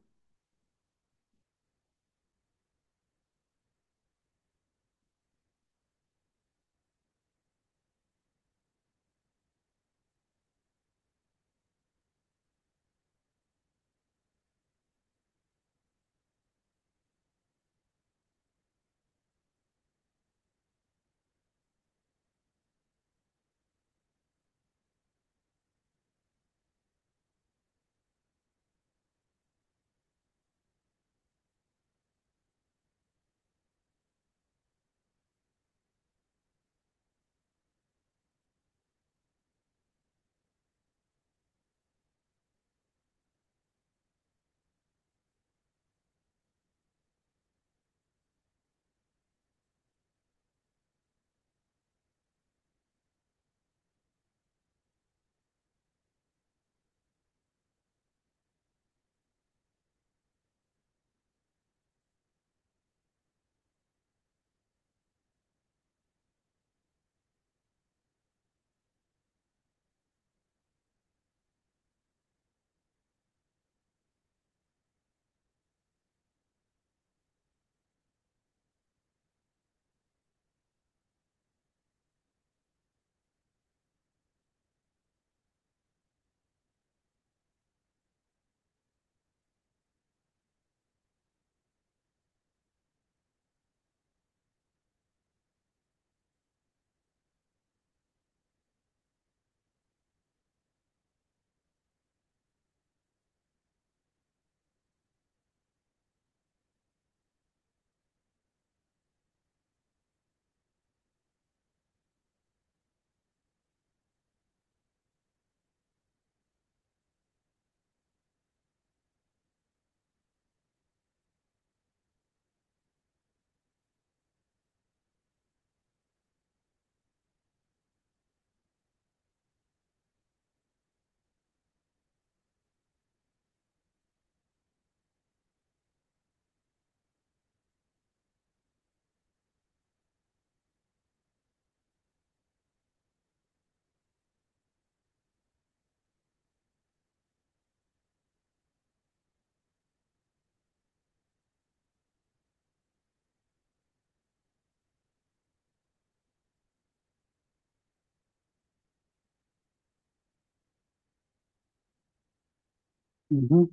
Mhm.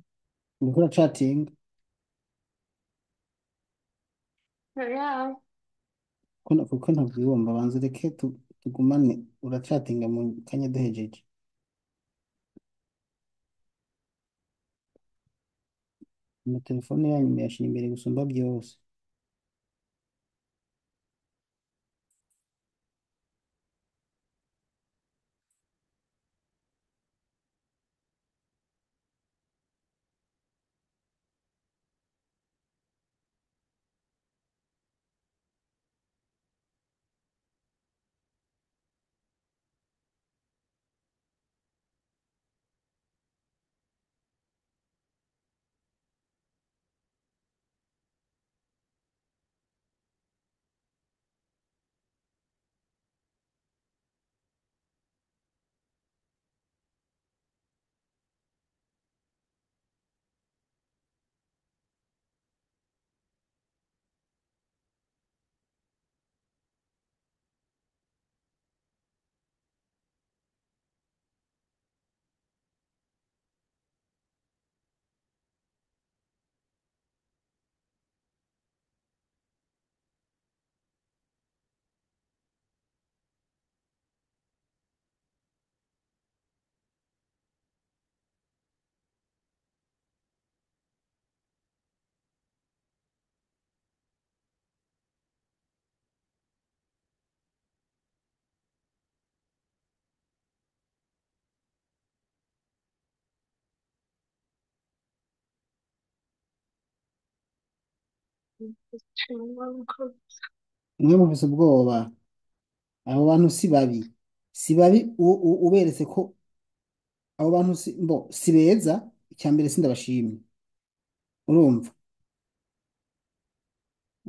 Uriko uracatinga Yeah. kuko ntavyumva banza ureke tugumane uracatinga mu kanya duhejeje amatelefone yanyu muyashira imbere gusumba byose. Mwe mufise ubwoba abo bantu si babi si babi uberetse ko abo bantu si beza icya mbere sindabashimye urumva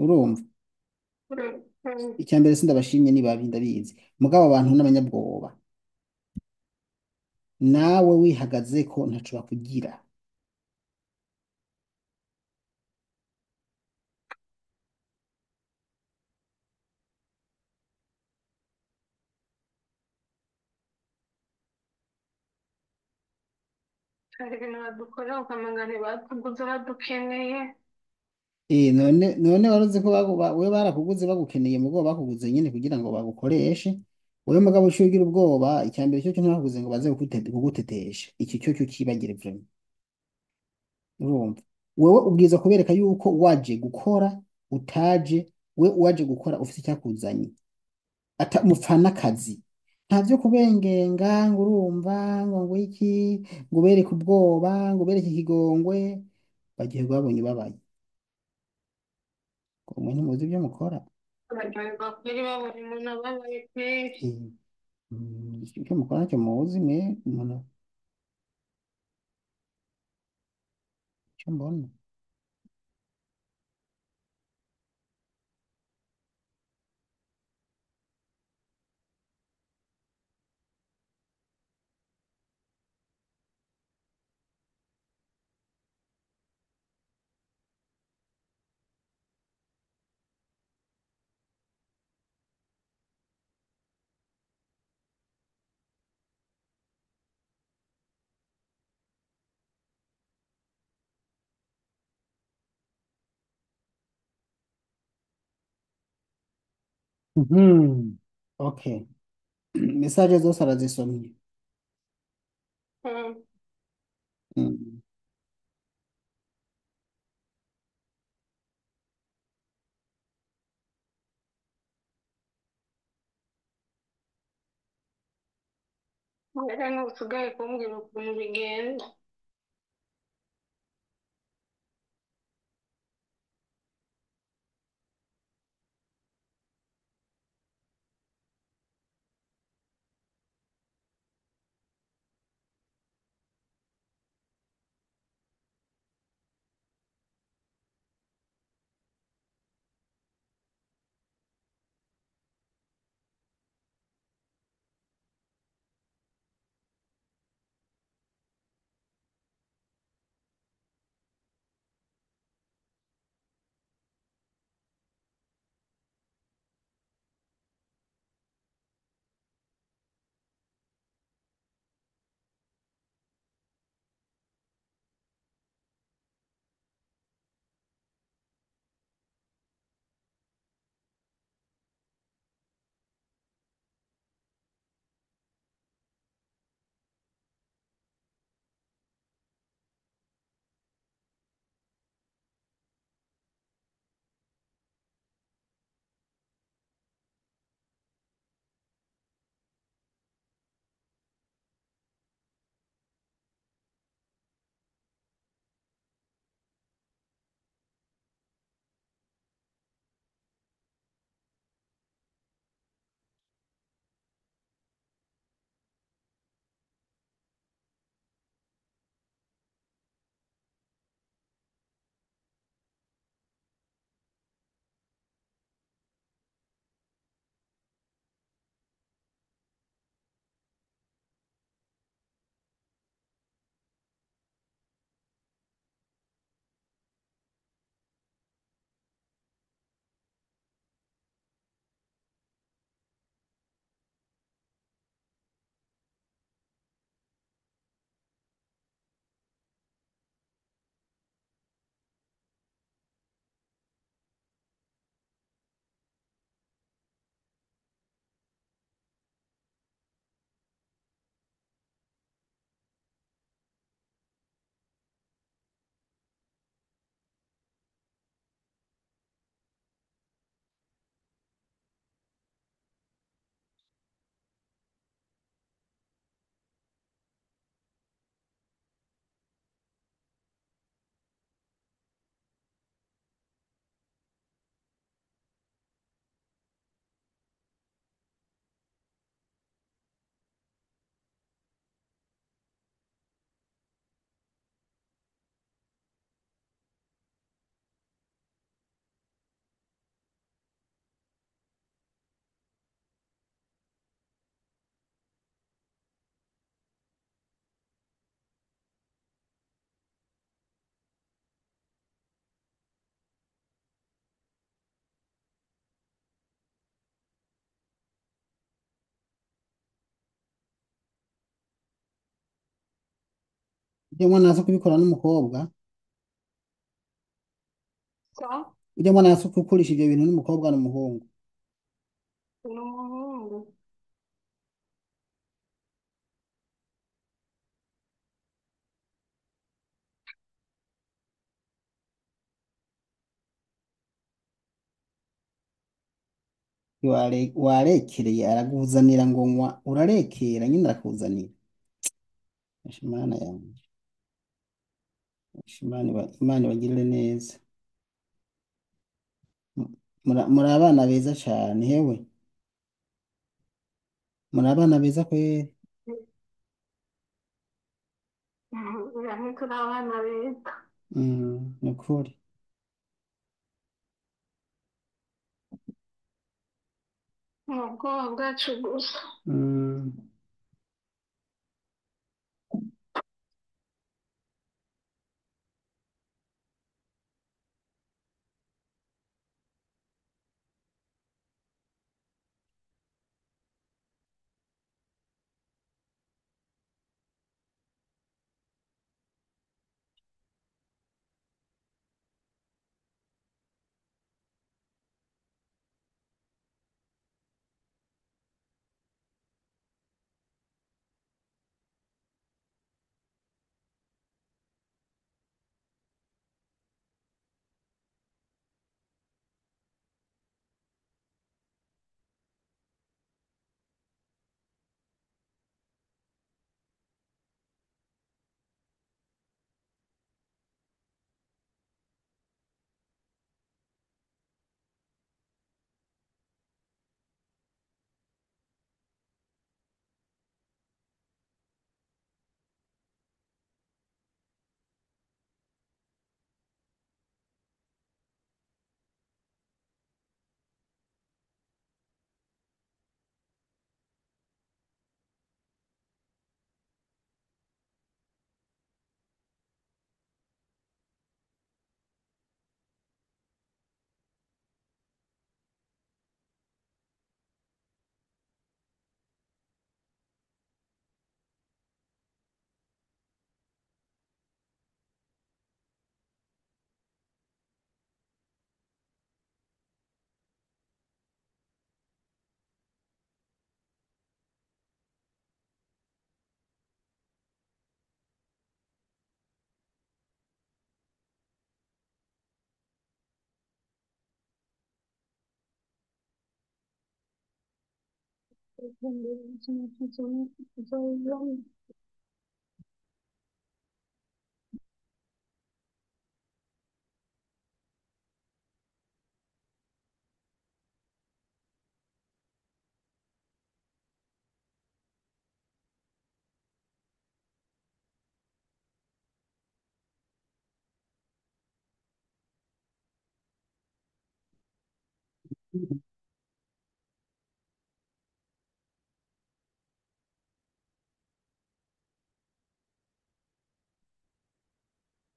urumva icya mbere sindabashimye ni babi ndabizi mugabo abantu n'abanyabwoba nawe wihagaze ko ntaco bakugira. Hari ibintu badukorera ukamenga ntibatuguze badukeneye. None waruzi ko we barakuguze bagukeneye mugabo bakuguze nyine kugira ngo bagukoreshe wewe mugabo uciye ugira ubwoba icya mbere cyo ntibakuguze ngo baze kugutetesha iki cyo kibagire vraiment urumva wewe ubwiza kubereka yuko waje gukora utaje we waje gukora ufite icyakuzanye mupfana akazi nta byo kubengenga ngo urumva ngo iki ngo ubereke ubwoba ngo ubereke ikigongwe bagiye babonye babaye ngo mwe ntimuzi ibyo mukora. Abaryoherwa kuri babona umuntu ababaye kweri. Icyo mukora ntacyo muzi mwe umuntu icyo mbona Mhm. Okay. Message zose arazisomye. Mm. Mm. Mbere ntusigaye kumbwira ukuntu bigenda. ujya mwana aza kubikora n'umukobwa, So, ujya mwana aza gukoresha ibyo bintu n'umukobwa n'umuhungu. ni umuhungu. Warekereye araguzanira ngo nywa, urarekera nyine arakuzanira. Asha Imana yanjye, asha Imana ibagirire neza. Muri abana beza cyane hewe, muri abana beza kweri. Oya ntituri abana beza. Ni ukuri. Ni ubwoba bwacu gusa. Mm,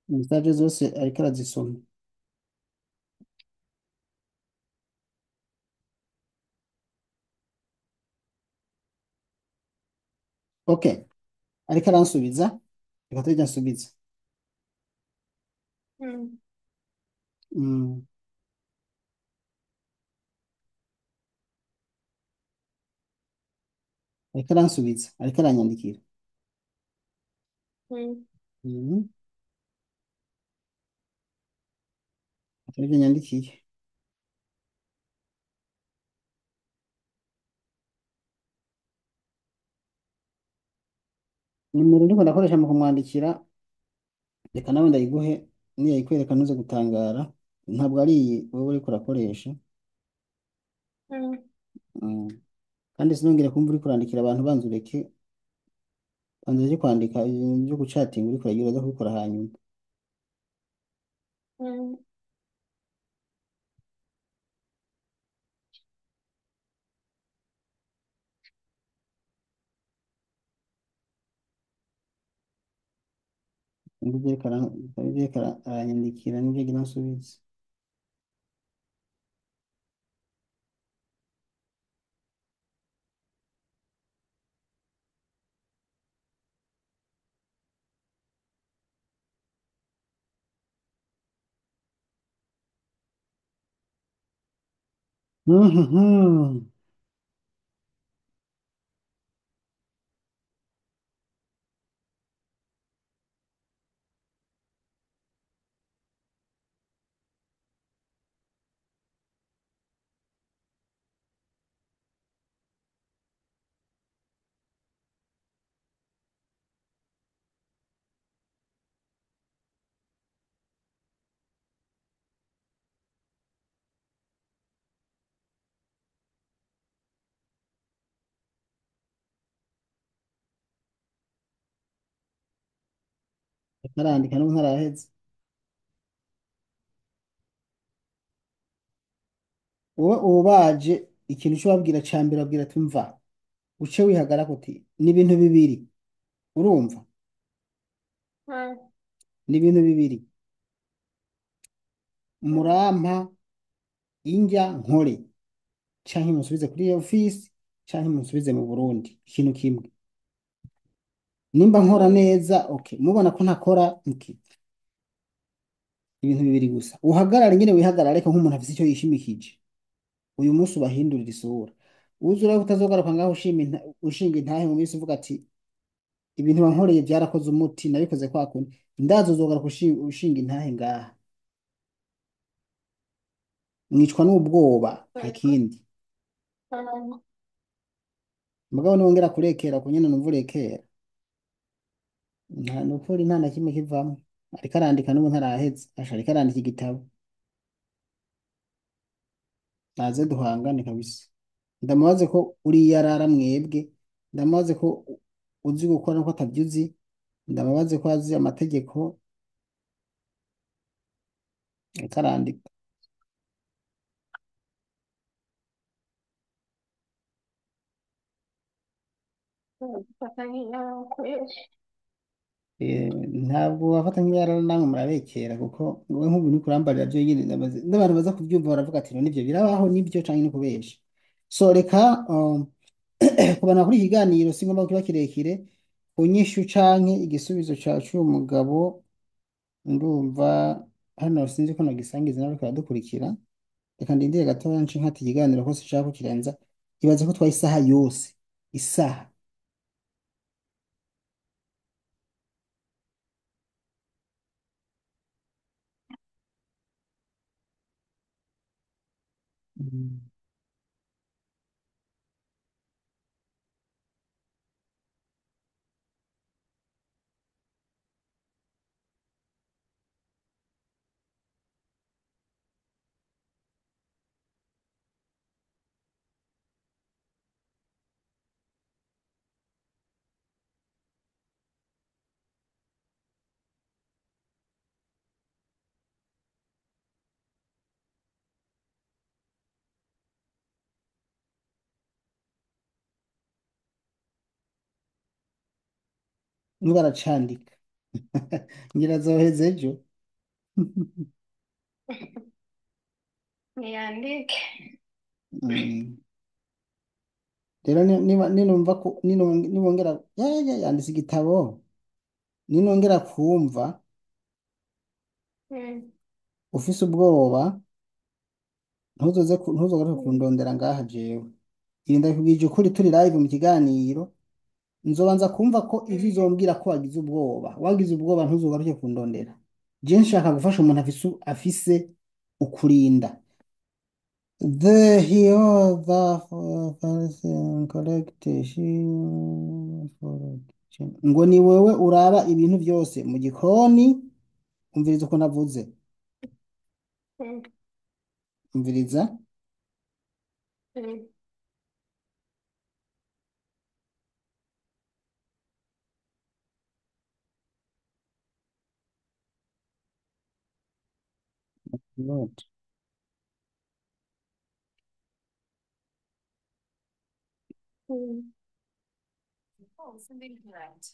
mesaje zose ariko arazisoma. Ok, ariko aransubiza, reka tujya nsubiza. Mm. Mm, ariko aransubiza, ariko aranyandikira. Mm. Mm, atari byo yandikiye. Nimero ndiko ndakoresha mu kumwandikira, reka nawe ndayiguhe, niyayikwereka ntuze gutangara. Ntabwo ari iyi wowe uriko urakoresha. Mm. Mm, kandi sinongere kumva uriko urandikira abantu, banza ureke kwandika ibintu byo gucatinga uriko uragira uza kubikora hanyuma. Mm. Nibyo ariko aranyandikira, nibyo agira ansubize. Mhm. Ntarandika n'ubu ntaraheze. Wowe ubaje ikintu cyo babwira ca mbere babwira ati mva uce wihagara kuti ni ibintu bibiri urumva ni ibintu bibiri murampa injya nkore canke musubize kuri iyo ofisi canke musubize mu Burundi ikintu kimwe nimba nkora neza okay mubona ko ntakora okay ibintu bibiri gusa uhagarara nyine wihagarara ariko nk'umuntu afise icyo yishimikije uyu munsi ubahindurira isura uzura utazogaruka ngaho ushinga intahe mu minsi uvuga ati ibintu wankoreye byarakoze umuti nabikoze kwa kundi ndazo uzogaruka ushinga intahe ngaha mwicwa n'ubwoba nta kindi mugabo niwongera kurekera ku nyene numva urekera nta nukuri nta na kimwe kivamo ariko arandika n'ubu ntaraheze asha ariko arandika igitabo naze duhangane kabisa ndamubaze ko uriya arara mwebwe ndamubaze ko uzi gukora nuko atabyuzi ndamubaze ko azi amategeko ariko arandika. Gufata nk'inyamakuru. Ntabwo wafata nk'ibara namwe murarekera kuko wowe nk'ubu ni kurambarira byo nyine n'abantu baza kubyumva baravuga ati nibyo birabaho nibyo canke ni kubesha so reka kubana kuri iki kiganiro si ngombwa ko kiba kirekire ku nyishu canke igisubizo ca cy'uwo mugabo ndumva hano sinzi ko nagisangiza nawe karadukurikira reka ndindire gatoya nce nkata ikiganiro ko sinshaka kukirenza ibaze ko twaye isaha yose isaha. Mm. Nubu aracandika ngira azoheza ejo. Niyandike. Mm. Rero ninumva ko nibongera yanditse igitabo ninongera kumva ufise ubwoba ntuzogaruke kundondera ngaha jewe irinda kubwije ukuri turi live mu kiganiro nzobanza kumva ko ivyo uzombwira ko wagize ubwoba wagize ubwoba ntuzogaruke kundondera je nshaka gufasha umuntu afise ukurinda. The here the correct ngo ni wewe uraba ibintu byose mu gikoni umviriza uko navuze umviriza Not. False and incorrect.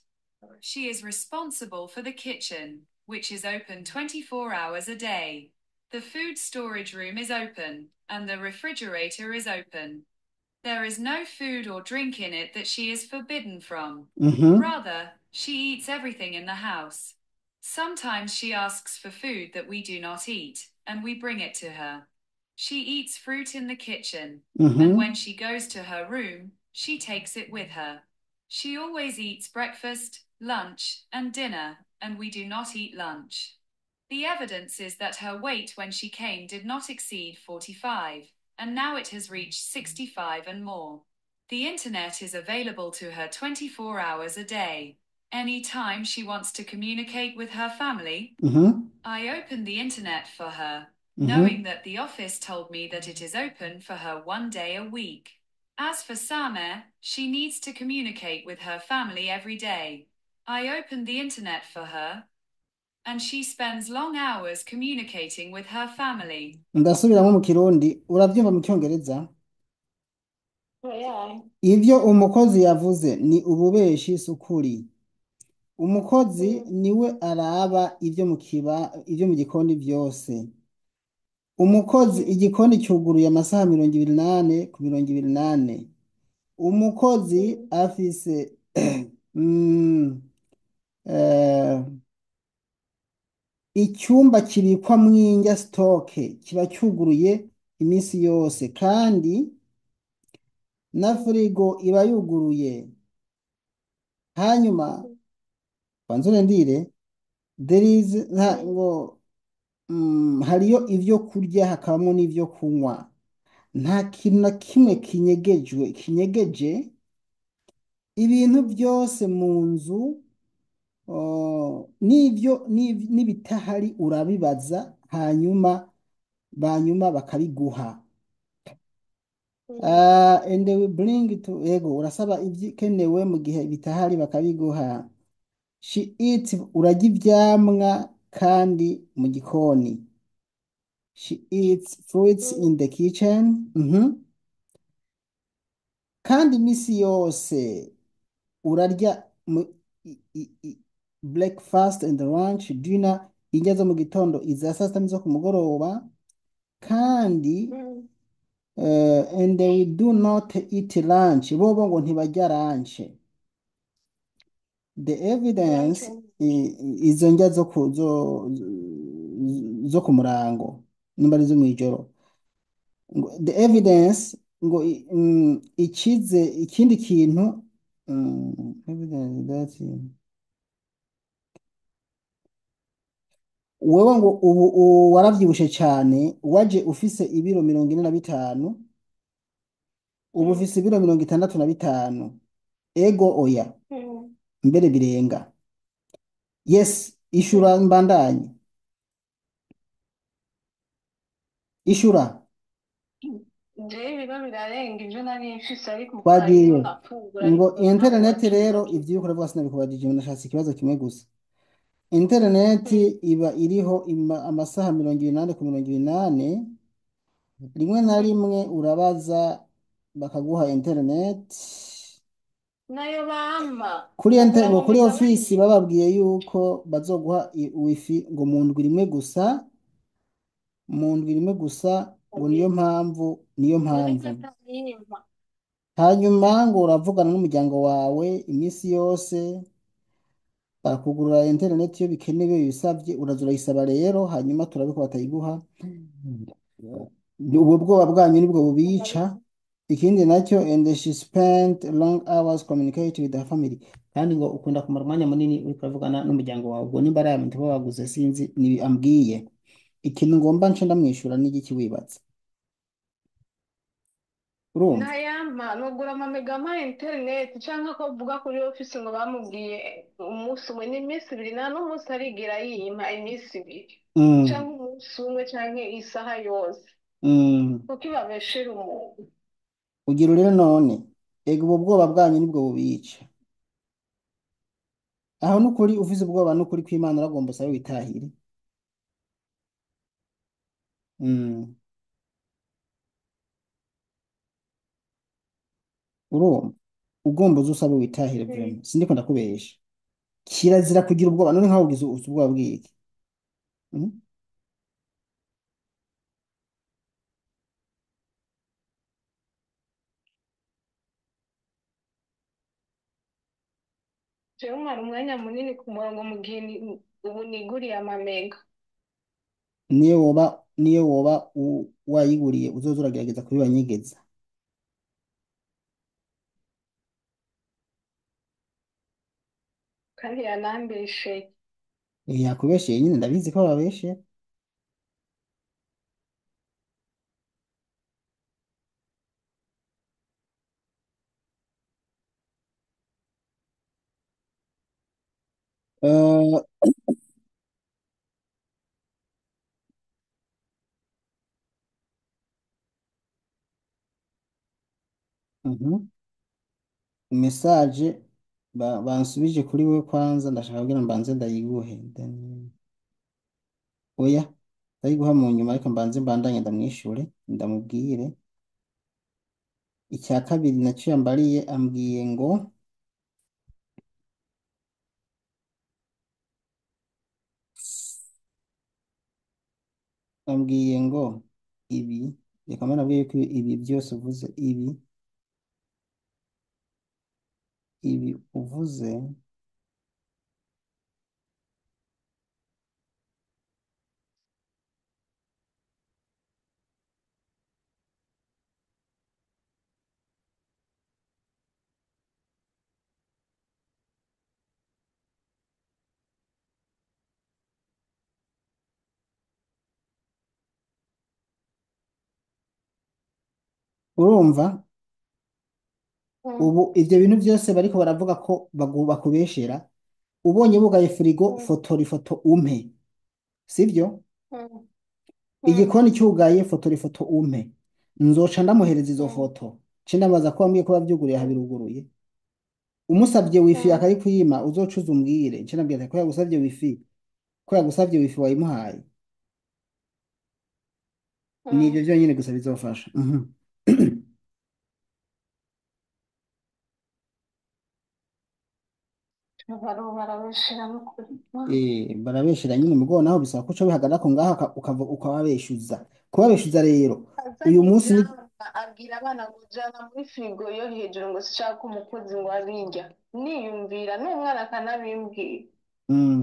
She is responsible for the kitchen, which is open 24 hours a day. The food storage room is open, and the refrigerator is open. There is no food or drink in it that she is forbidden from. Mhm. Rather, she eats everything in the house. Sometimes she asks for food that we do not eat, and we bring it to her. She eats fruit in the kitchen, Mhm. and when she goes to her room, she takes it with her. She always eats breakfast, lunch, and dinner, and we do not eat lunch. The evidence is that her weight when she came did not exceed 45, and now it has reached 65 and more. The internet is available to her 24 hours a day. Any time she wants to communicate with her family, Mhm. I open the internet for her, Mhm. knowing that the office told me that it is open for her 1 day a week. As for Samer, she needs to communicate with her family every day. I open the internet for her, and she spends long hours communicating with her family. Ndasubiramo mu Kirundi, urabyumva mu Cyongereza? oya Ivyo umukozi yavuze ni ububeshi sukuri. Umukozi niwe araba ivyo mu gikoni vyose. Umukozi igikoni cyuguruye amasaha 28 ku 28. Umukozi afise mm, eh, icyumba kibikwa mwinja stoke kiba cyuguruye iminsi yose kandi na firigo iba yuguruye. Hanyuma banzure ndire there is ngo hariyo ivyo kurya hakabamo n'ivyo kunywa. Nta kintu na kimwe kinyegeje ibintu byose mu nzu n'ibitahari urabibaza banyuma bakabiguha. And they will bring it to ego urasaba ibikenewe mu gihe bitahari bakabiguha. She eats urarya ivyamwa kandi mu gikoni. She eats fruits in the kitchen. Kandi imisi yose urarya breakfast and lunch, dinner, indya zo mu gitondo, iza saa sita n'izo ku mugoroba. Kandi and we do not eat lunch. Bobo ngo ntibarya lunch. The evidence izo ndya zo ku murango nimba ari zo mw'ijoro. The evidence ngo ikize ikindi kintu evidence that wewe ngo ubu waravyibushe cyane waje ufise ibiro 45 ubu ufise ibiro 65. Ego oya mbere birenga. Yes, ishura mbandanye. Ishura je biba birarenga ibyo nari mfise ariko mu kazi twagiye nkafungura ngo ariko internet ntabwo rero ivyo ukora bwose nabikubajije nashatse ikibazo kimwe gusa. Internet iba iriho amasaha 28 ku 28. Rimwe na rimwe urabaza bakaguha internet nayo bampa kuri ofisi bababwiye yuko bazoguha wifi ngo mu ndwi rimwe gusa ngo niyo mpamvu hanyuma ngo uravugana n'umuryango wawe iminsi yose barakugurira internet iyo bikenewe bisabye uraza urayisaba rero hanyuma turabiko batayiguha. Ubwo bwoba bwanyu nibwo bubica. Ikindi nacyo and she spent long hours communicating with her family. Kandi ngo ukunda kumara umwanya munini uri kuvugana n'umuryango wawe. Ubwo nimba ari abantu babaguze sinzi ni ambwiye. Ikintu ngomba nce ndamwishura n'igiki wibatse. Urumva? ntayampa nugura amamegama interineti cyangwa ko vuga kuri ofisi ngo bamubwiye umunsi umwe n'iminsi ibiri nta n'umunsi arigera yiyima iminsi ibiri cyangwa umunsi umwe cyangwa isaha yose kuko ibabeshera umuntu. Ugira rero none ego ubwo bwoba bwanyu nibwo bubica. Aho nukuri ufise ubwoba nukuri kw'Imana uragomba usabe witahire. Urumva ugomba usabe witahire vraiment sindiko ndakubesha. Kirazira kugira ubwoba none nkaho ugize ubwoba bwiki. jewe umara umwanya munini ku murongo mu gihe ubu niguriye amamega. niyo woba wayiguriye uzoza uragerageza kubibanyegeza. kandi yanambeshe. Yakubeshye nyine ndabizi ko babeshe. Eh, mhm. Message bansubije kuri we kwanza ndashaka kugira mbanze ndayiguhe oya ndayiguha mu nyuma ariko mbanze mbandanye ndamwishure ndamubwire. Icya kabiri nacyo yambariye ambwiye ngo ibi reka mbona abwiye ko ibi byose uvuze ibi uvuze urumva. Mm, Ubu ibyo bintu byose bariko baravuga ko bakubeshera. Ubonye bugaye firigo mm, fotora ifoto umpe, sibyo? mm, mm, Igikoni cyugaye fotora ifoto umpe, nzoca ndamuhereza izo mm, foto nce ndabaza ko wambwiye ko wabyuguriye mm, habiruguruye. Umusabye wifi mm, akayikuyima uzocuza umbwire nce nabwira ati ko yagusabye wifi wayimuhaye. Ni ibyo mm. byonyine gusa bizofasha. Mhm. Barabeshera n'ukuri. Barabeshera nyine mugo naho bisaba ko uca wihagarara ko ngaho ukababeshuza. Kubabeshuza rero uyu azanye munsi ni ivyamwa abwira abana ngo jana muri firigo yo hejuru ngo sishaka umukozi ngo abirya, niyumvira n'umwana akanabimbwira. mm,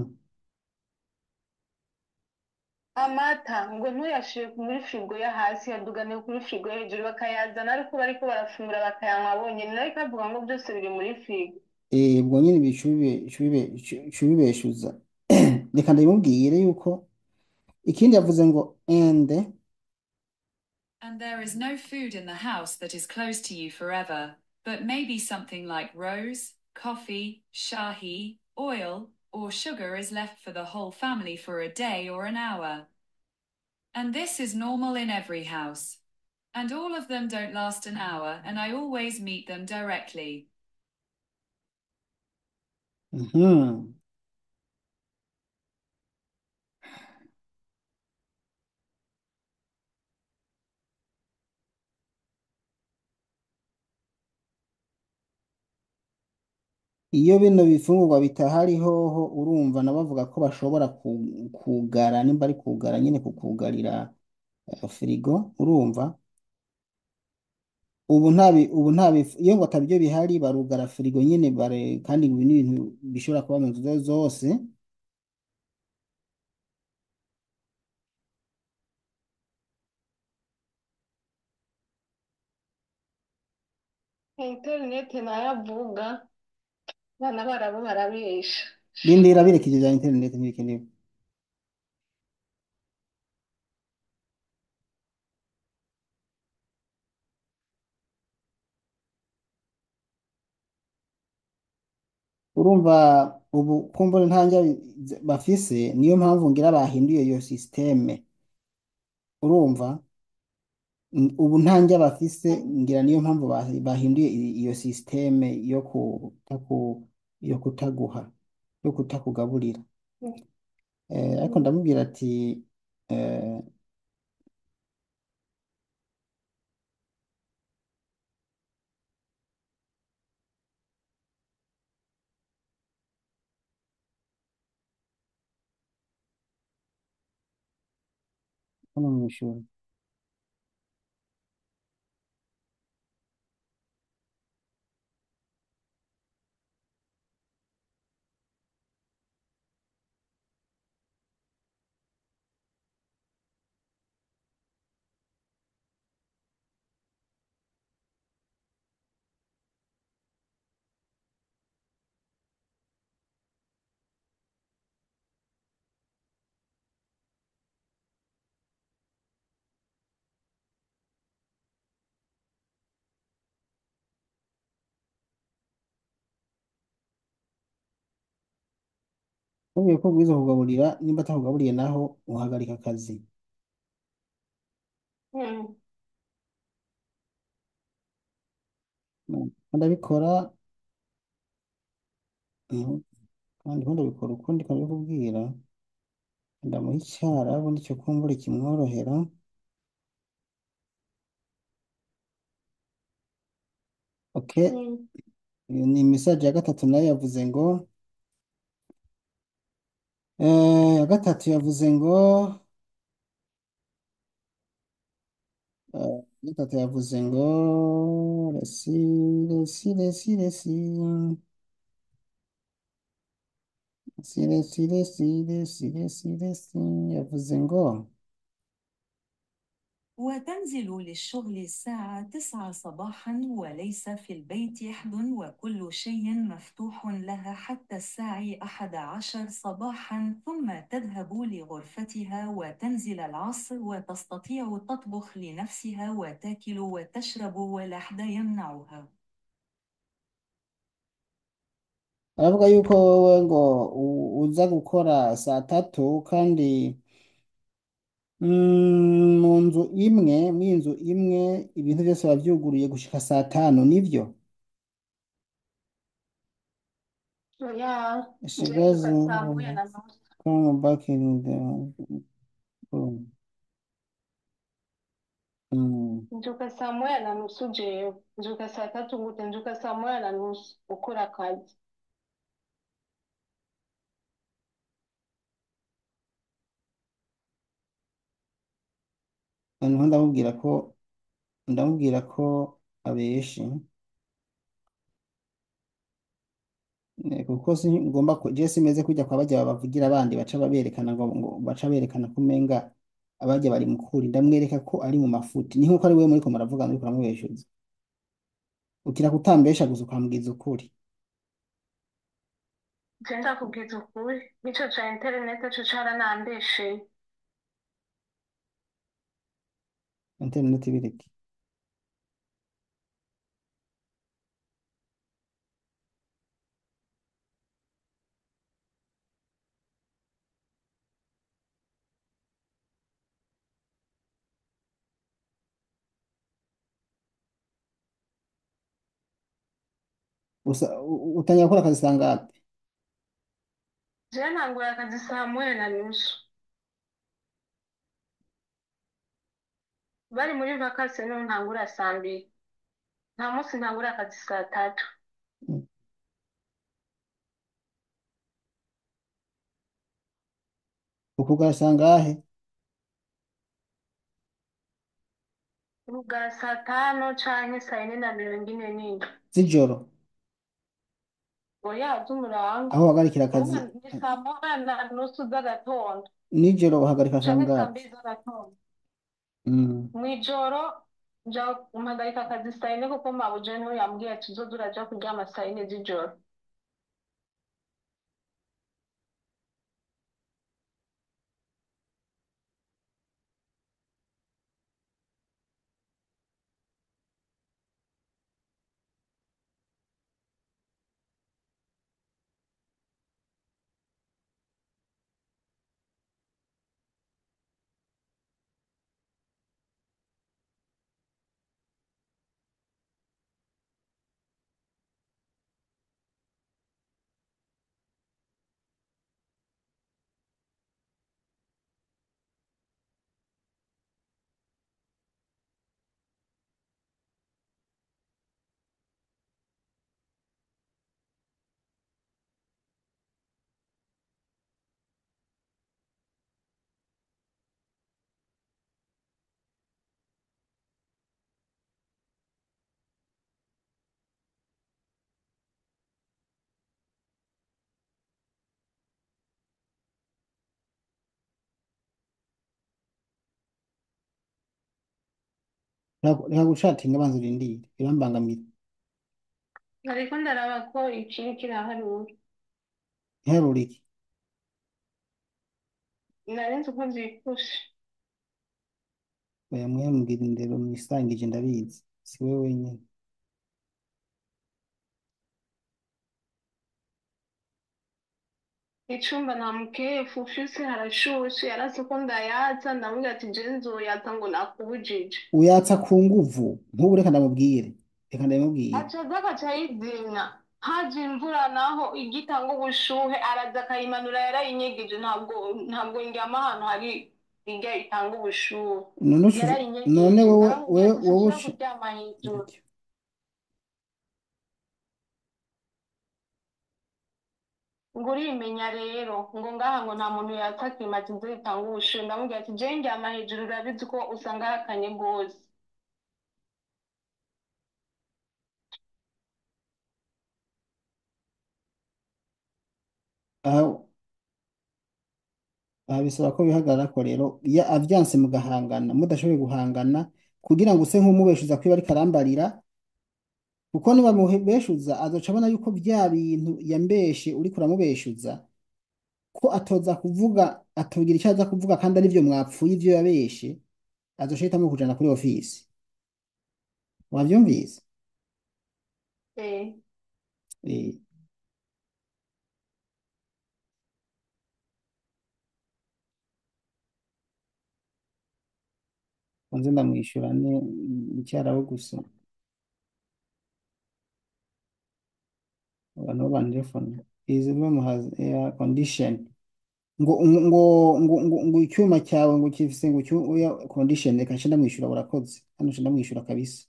Amata ngo ntuyashire muri firigo yo hasi yadugane kuri firigo yo hejuru bakayazana ariko bariko barafungura bakayanywa bonyene ariko avuga ngo byose biri muri firigo. ubwo nyine bicubibeshuza. Reka ndabimubwire yuko ikindi yavuze ngo ende. And there is no food in the house that is close to you forever, but maybe something like rose, coffee, shahi, oil, or sugar is left for the whole family for a day or an hour. And this is normal in every house. And all of them don't last an hour, and I always meet them directly. Mhm. Iyo bino bifungurwa bitahari hoho urumva nabavuga ko bashobora kugara nimba ari kugara nyine kukugarira firigo urumva. Iyo ngo atabyo bihari barugara firigo nyine kandi ibi ni ibintu bishobora kuba mu nzu zose. Interineti nayo avuga bana barabo barabesha. Rindira birekije bya interineti ntibikenewe. Urumva ubu kumbura ntanjya bafise niyo mpamvu ngira bahinduye iyo sisiteme urumva. Ubu ntanjya bafise ngira niyo mpamvu bahinduye iyo sisiteme yo kutaguha yo kutakugaburira. Ariko ndamubwira ati eh, hano mu ishuri Kubwiye ko bwiza kugaburira nimba atakugaburiye naho uhagarika akazi. Mm. Ndabikora kandi ko ndabikora uko ndiko ndabikubwira ndamuha icyarabu nicyo kumbura kimworohera. Okay, Mm. iyo ni message ya gatatu nayo yavuze ngo ya gatatu yavuze ngo gatatu yavuze ngo resi resi resi resi resi resi resi resi resi resi yavuze ngo وتنزل للشغل الساعة 9 صباحا وليس في البيت أحد وكل شيء مفتوح لها حتى الساعة 11 صباحا ثم تذهب لغرفتها وتنزل العصر وتستطيع تطبخ لنفسها وتاكل وتشرب ولا أحد يمنعها. aravuga yuko wowe ngo uza gukora saa tatu kandi mu nzu imwe mw'inzu imwe ibintu byose biba byuguruye gushika saa tanu nibyo. Yeah. She Ngeruka saa moya doesn't na nusu. come back in the mm. Njuka saa moya na nusu jewe. Njuka saa tatu ngute njuka saa moya na nusu ukora akazi. Noneho ndamubwira ko abeshe kuko si ngomba ko je simeze kujya kwa bajya bavugira abandi baca baberekana ngo baca berekana ko umenga abajya bari mukuri ndamwereka ko ari mu mafuti ni nkuko ari we muriko muravuga muriko muramubeshuza ukira kutambesha gusa ukambwiza ukuri. Je ndakubwiza ukuri. Nico ca internet co caranambesheye. Internet biriki utangira gukora akazi saa ngapi? Je ntanguye akazi saa moya na nusu. Bari muri vacances niho ntangura saa mbiri. Nta munsi ntangura akazi saa tatu. Mm. ukugara saa ngahe? Ubwa saa tano canke saa yine na mirongo ine n'indwi. Z'ijoro Oya z'umurango. aho uhagarikira Urumva akazi ni saa moya na nusu z'agatondo. nijoro uhagarika saa Canke saa ngapi? mbiri z'agatondo. Mm. Mw'ijoro nja mpagarika akazi saa yine kuko mabuje niho yambwiye ati uzoza uraja kuryama saa yine z'ijoro. Reka gucatinga banza urindire birambangamira. Ariko ndaraba ko ikiri kiraharura. Iharura iki? Nari nzi ko nzipfusha. Oya mwiyambwira indero mwisangije ndabizi si we wenyine. icumba namukefu ufise harashushe yarase ko ndayatsa ndamubwira ati je nzoyatsa ngo nakubujije uyatsa ku nguvu nk'ubu reka ndamubwire, reka ndamubwire. aca aza agaca ayizimya haje imvura naho igitanga ubushuhe araza akayimanura yarayinyegeje ntabwo ndyama ahantu hari irya itanga ubushuhe none yarayinyegeje wowe naramubwira ati wowe sinshobora kuryama hejuru ngo urimenya rero ngo ngaha ngo nta muntu yatsa klimatizo itanga ubushuhe ndamubwira ati je ndyama hejuru urabizi ko usanga hakanye rwose aha aha bisaba ko bihagarara ko rero iyo avyanse mugahangana mudashoboye guhangana kugira ngo use nk'umubeshuza kwiba ariko arambarira, kuko niba mubeshuza azoca abona yuko vya bintu yambeshe uriko uramubeshuza ko atoza kuvuga, atogira icyo aza kuvuga kandi arivyo mwapfuye ivyo yabeshe, azoca ahitamwo kujana kuri ofisi. Wavyumvise? eh Eh, nze ndamwishura ne icyarabu gusa abantu bantelefone izi room has air condition ngo icyuma cyawe ngo kifise ngo air condition, reka nce ndamwishura burakoze hano nce ndamwishura kabisa.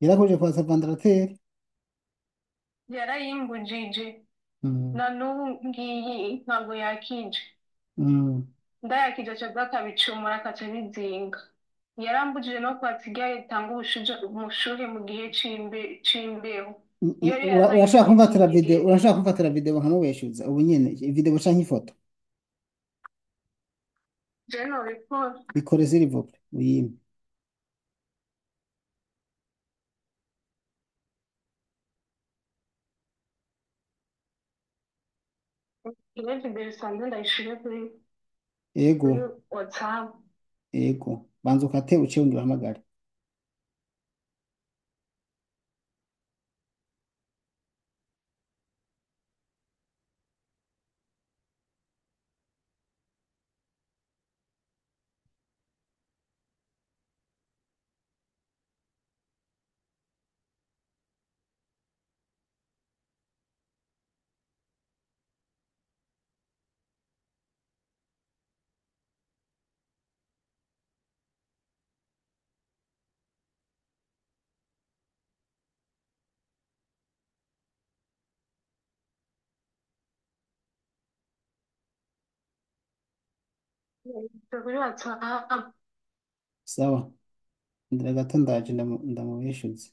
Yarakuje kwa vandarateri. yarayimbujije Mm. na n'ubu ngiyi ntabwo yakije Mm. ndayakije acaza akabicumura akaca abizinga yarambujije no kwatsa igare ritanga ubushuhe mu gihe c'imbeho iyo rero yazanye Urashaka kumfatira video, ikabizingirira urashaka kumfatira video nkamubeshuza ubu nyene video canke ifoto je nobikora bikore ziri vope uyime. iyo video bisanzwe ndayishire Ego, kuri whatsapp ego banza ukate uce wongera uhamagare. kuri whatsapp Sawa, ndira gato ndaje ndamubeshuza.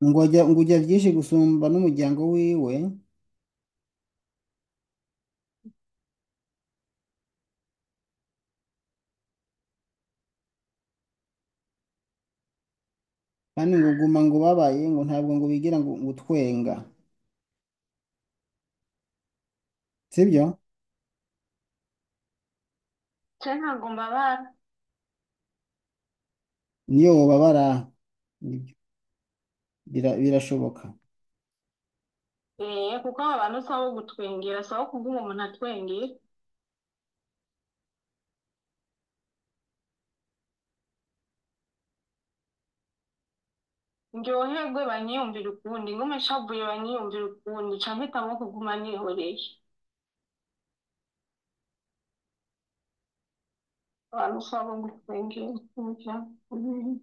ngo ujya byinshi gusumba n'umuryango wiwe. Kandi ngo guma ngo ubabaye ngo ntabwo ngo bigira ngo utwenga, sibyo? Ce ntabwo mbabara. Niyo wobabara, nibyo, birashoboka. Kuko aba bantu si abo gutwengera, si abo kuvuga umuntu atwengera. Ndyoherwe banyiyumvira ukundi, ngume nshavuye banyiyumvira ukundi, ca mpitamwo kuguma nihoreye. Abantu si abo gutwengera. Mhm.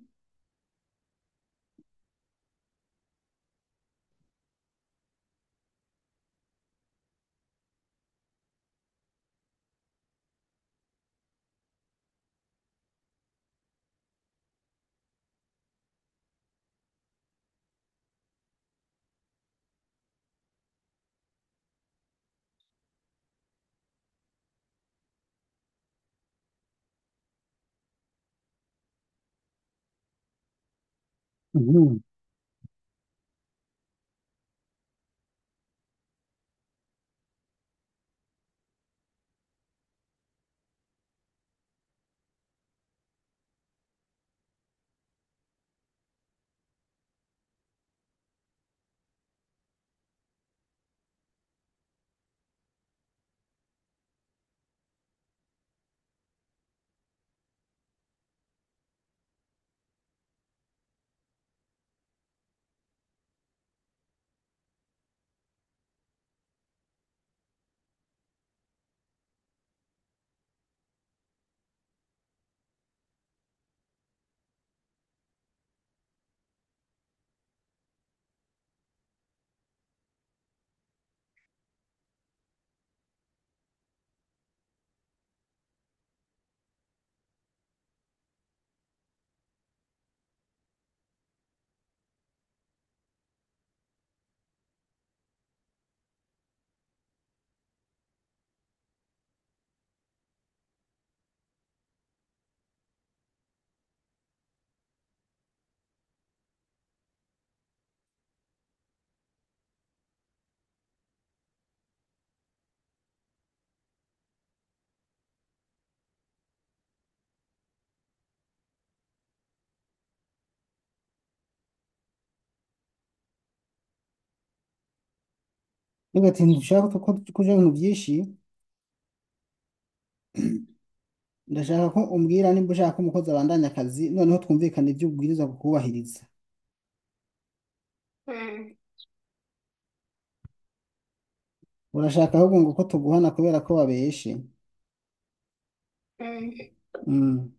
Niba ati ntushaka ko kuja mu bintu byinshi, ndashaka ko umbwira nimba ushaka ko umukozi abandanya akazi, noneho twumvikane ibyo ubwiriza kubahiriza. Mm. Urashaka ahubwo ngo ko tuguhana kubera ko wabeshe? Mm. Mm.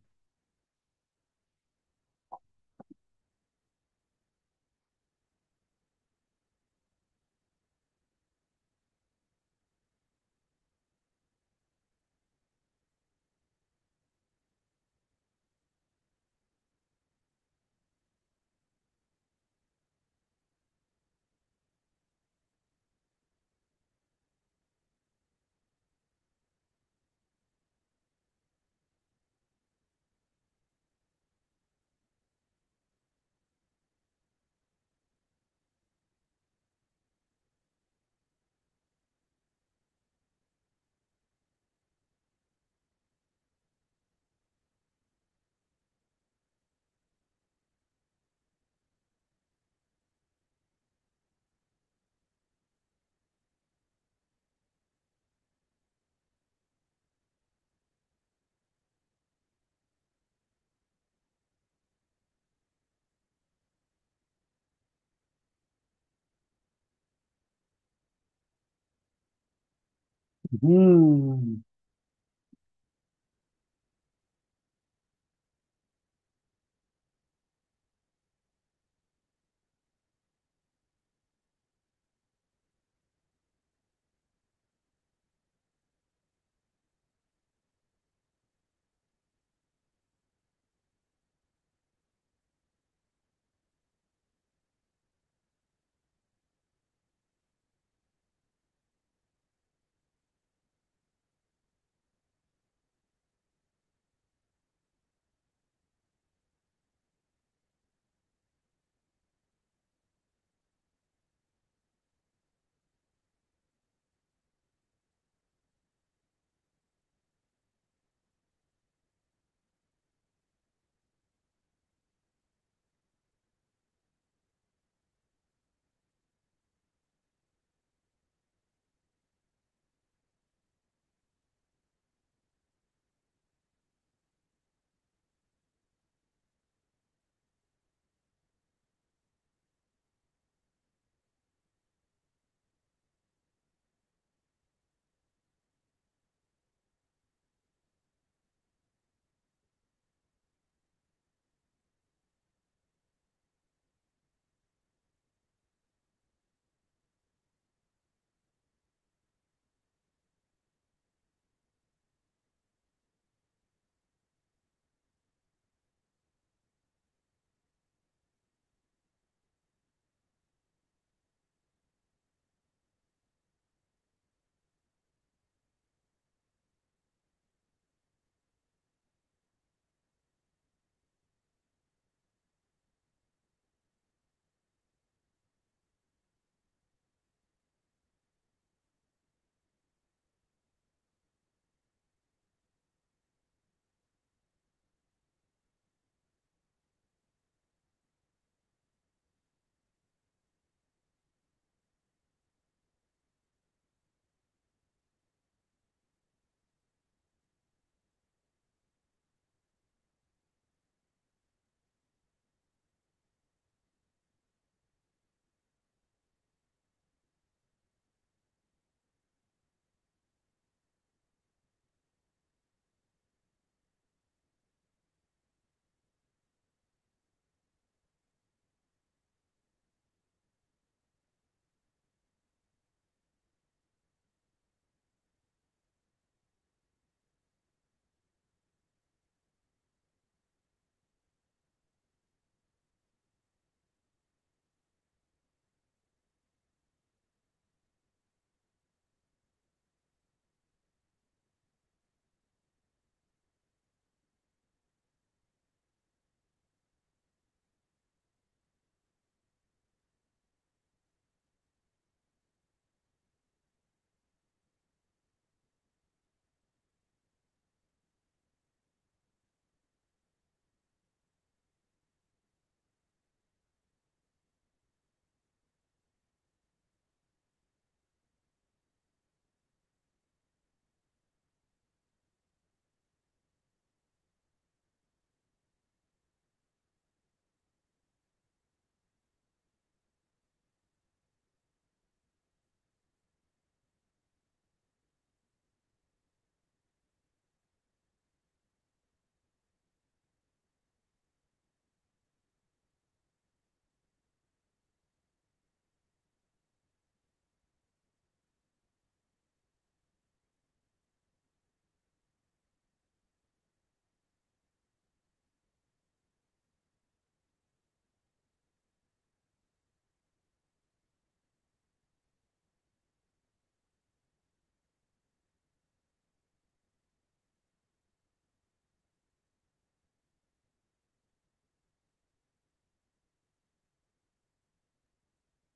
Mm.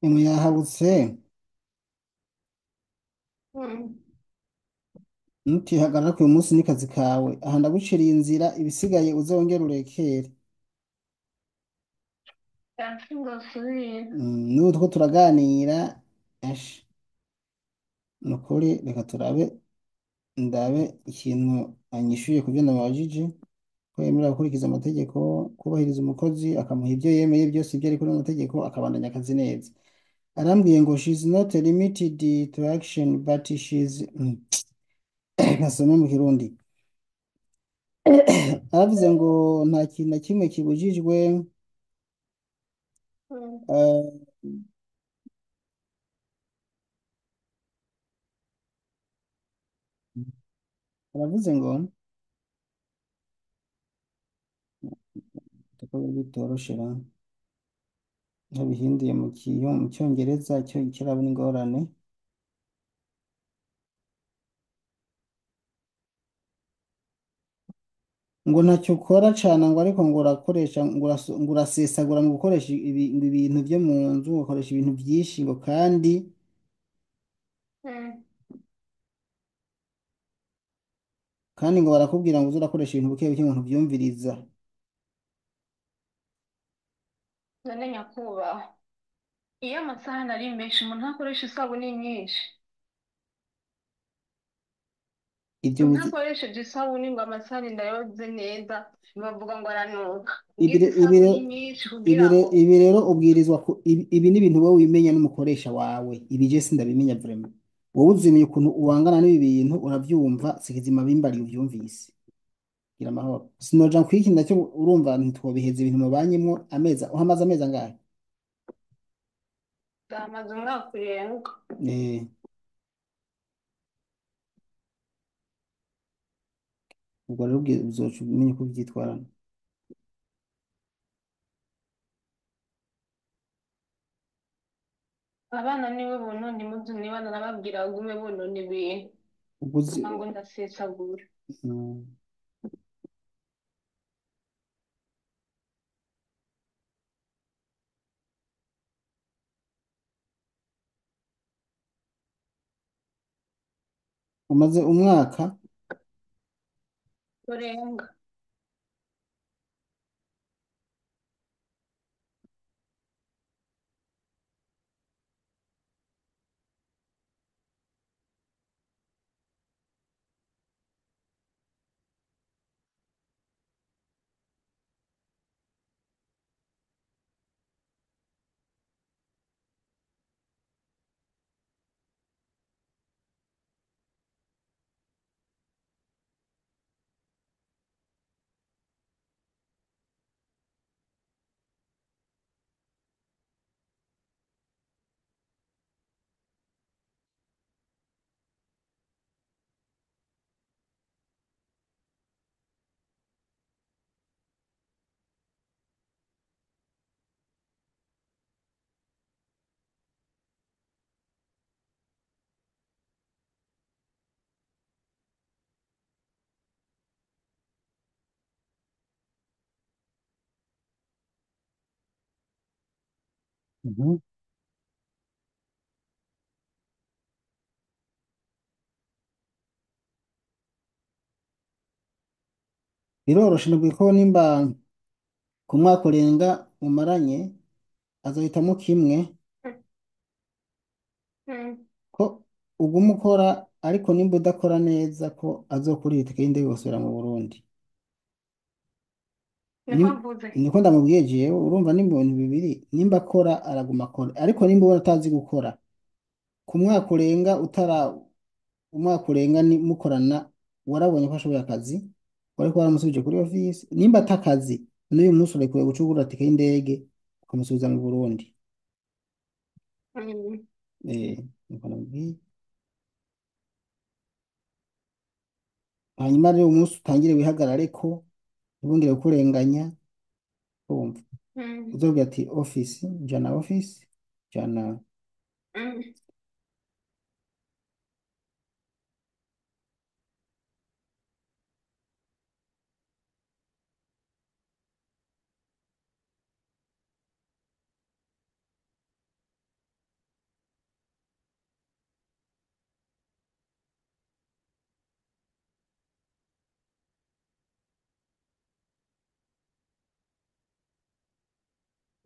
imwe yahabutse Mm. nutihagarara ku uyu munsi n'ikazi kawe aha ndaguciriye inzira ibisigaye uzongera urekere. Yasubira. N'ubu two turaganira ashi ni ukuri reka turabe ndabe ikintu anyishuye ku byo namubajije ko yemera gukurikiza amategeko kubahiriza umukozi akamuha ibyo yemeye byose ibyo ari kuri amategeko akabandanya akazi neza. Arambwiye ngo she's not limited to action but she's nasome mu kirundi aravuze ngo nta kintu na kimwe kibujijwe Mm. eh, aravuze ngo ko bitoroshera ntabihinduye mu cyongereza cyo kirabona ingorane ngo ntacyo ukora cyane ngo ariko ngo urakoresha ngo urasesagura mu gukoresha ngo ibintu byo mu nzu ugakoresha ibintu byinshi ngo kandi Mm. ngo barakubwira ngo uze urakoresha ibintu buke buke ngo ntubyumviriza. None nyakubahwa, iyo amasahani ari menshi umuntu ntakoresha isabune nyinshi. ibyo Umuntu bizi- ntakoresheje isabune ngo amasahani ndayoze neza bavuga ngo aranuka. ibi Ugize re- ibi isabune re- nyinshi kugira ngo ibi rero ubwirizwa ibi ni ibintu wowe wimenya n'umukoresha wawe ibi je sindabimenya vraiment wowe uzimenya ukuntu uwangana n'ibi bintu urabyumva sikizima bimbari ubyumvise gira amahoro sinoja kwiki nacyo urumva ntitwobiheza ibintu mubanyemo uhamaze amezi angahe byamaze umwaka urenga. eh ubwo rero uzoca umenya uko ubyitwaramo. Abana niwe bonona impuzu niba narababwira bagume bonona ibintu. ubwo uzi Ngo ndasesagura. mm, umaze umwaka Urenga. mhm. Biroroshe nabwiye ko nimba ku mwaka urenga umaranye azohitamo kimwe Mm. ko uguma ukora ariko nimba udakora neza ko azokurira itike y'indege gusubira mu Burundi. Niko mvuze. Niko ndamubwiye jewe urumva ni mu bintu bibiri nimba akora araguma akora ariko nimba ubona atazi gukora ku mwaka urenga umwaka urenga ni mukorana warabonye ko ashoboye akazi wariko waramusubije kuri office nimba atakazi n'uyu munsi urekuye guca ugura tike y'indege ukamusubiza mu Burundi. Mm. Niko namubwiye hanyuma rero umunsi utangire wihagarare ko ntibongere kukurenganya urumva Mm. uzobwira ati office jana Mm.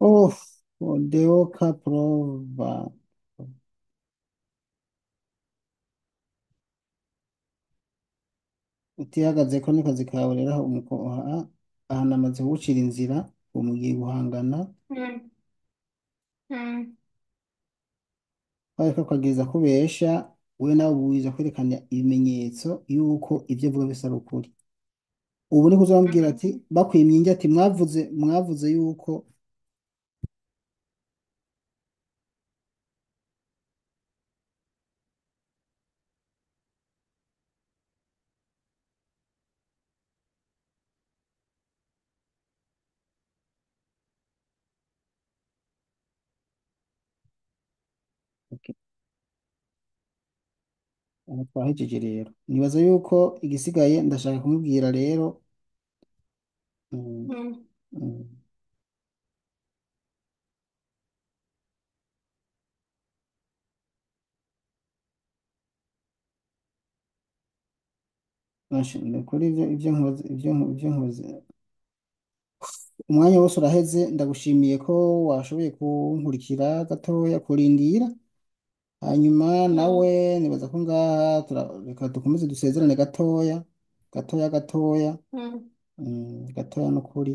Oh, Odeoka Prova. Utihagaze ko n'akazi kawe rero aha namaze kugucira inzira ubu mugiye guhangana Mm. Mm. ariko kwagiriza kubesha we nawe wiza kwerekana ibimenyetso yuko ibyo avuga bisa ari ukuri ubu niko uzambwira ati bakwimye ingi ati mwavuze yuko okay. Ubu twahejeje rero nibaza yuko igisigaye ndashaka kumubwira rero mm, Mm. mm, ni kuri ibyo nkoze umwanya wose uraheze ndagushimiye ko washoboye kunkurikira gatoya kurindira hanyuma nawe Mm. nibaza ko ngaha reka dukomeze dusezerane gatoya gatoya Mm. gatoya n'ukuri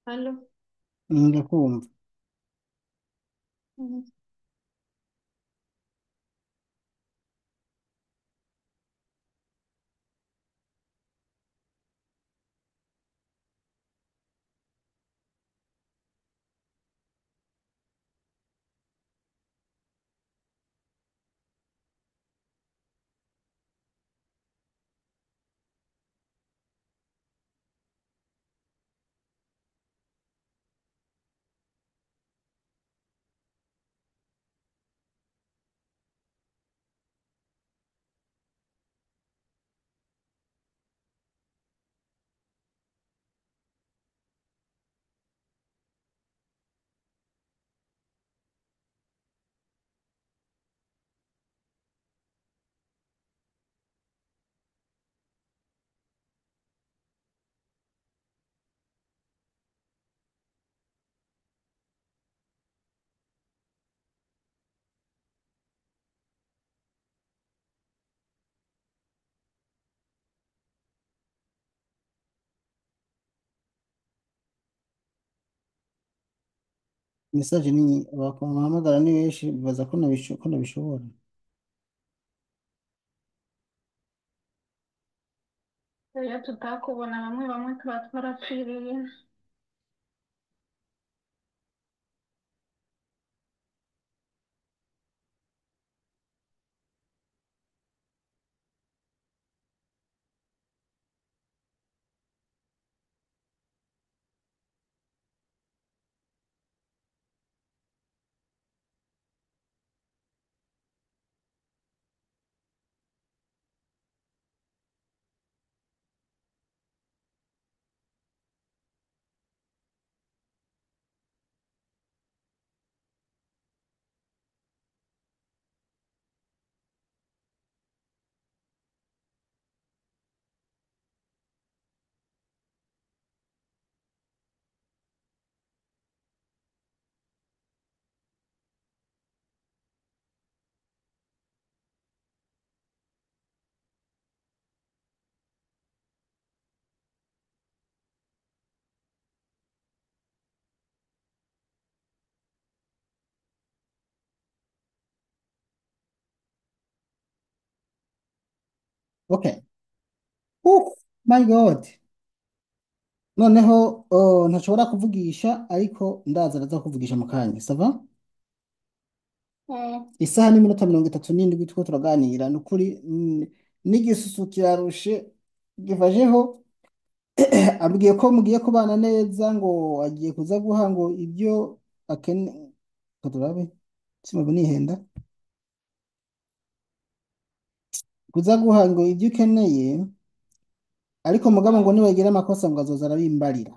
Halo. Ndakumva. Mhm. Message ni bahamagara ni benshi bibaza ko nabishobora. Iyo tutakubona bamwe bamwe tuba twarapfiriye. Okay. My God. Noneho ntashobora kuvugisha ariko ndaza araza kuvugisha mu kanya. Sava? Isaha n'iminota 37 two turaganira nukuri n'igisusu kirarushe gifajeho abwiye ko mugiye kubana neza ngo agiye kuza guha ngo ibyo akene katurabe simubu nihenda kuza guha ngo ibyo ukeneye ariko mugabo ngo nibagira amakosa ngo azoza arabimbarira.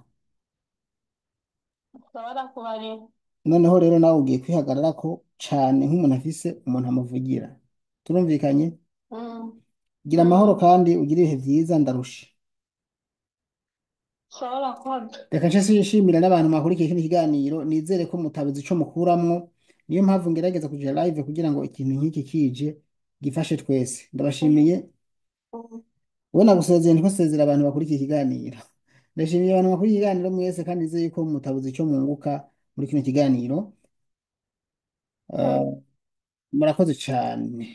Ushobora kubareba. Noneho rero nawe ugiye kwihagarara ko cane nk'umuntu afise umuntu amuvugira. Turumvikanye? Gira amahoro kandi ugire ibihe vyiza ndarusha. Ushobora koga. Reka nce sinshimira n'abantu mwakurikiye kino kiganiro nizere ko mutabuze ico mukuramwo niyo mpamvu ngerageza kuja live kugira ngo ikintu nk'iki kije gifashe twese. Ndabashimiye. Wowe nagusezeye ndiko sezera abantu bakurikiye ikiganiro. Ndashimiye abantu bakurikiye ikiganiro mwese kandi nizeye ko mutabuze ico munguka muri kino kiganiro. Murakoze cane.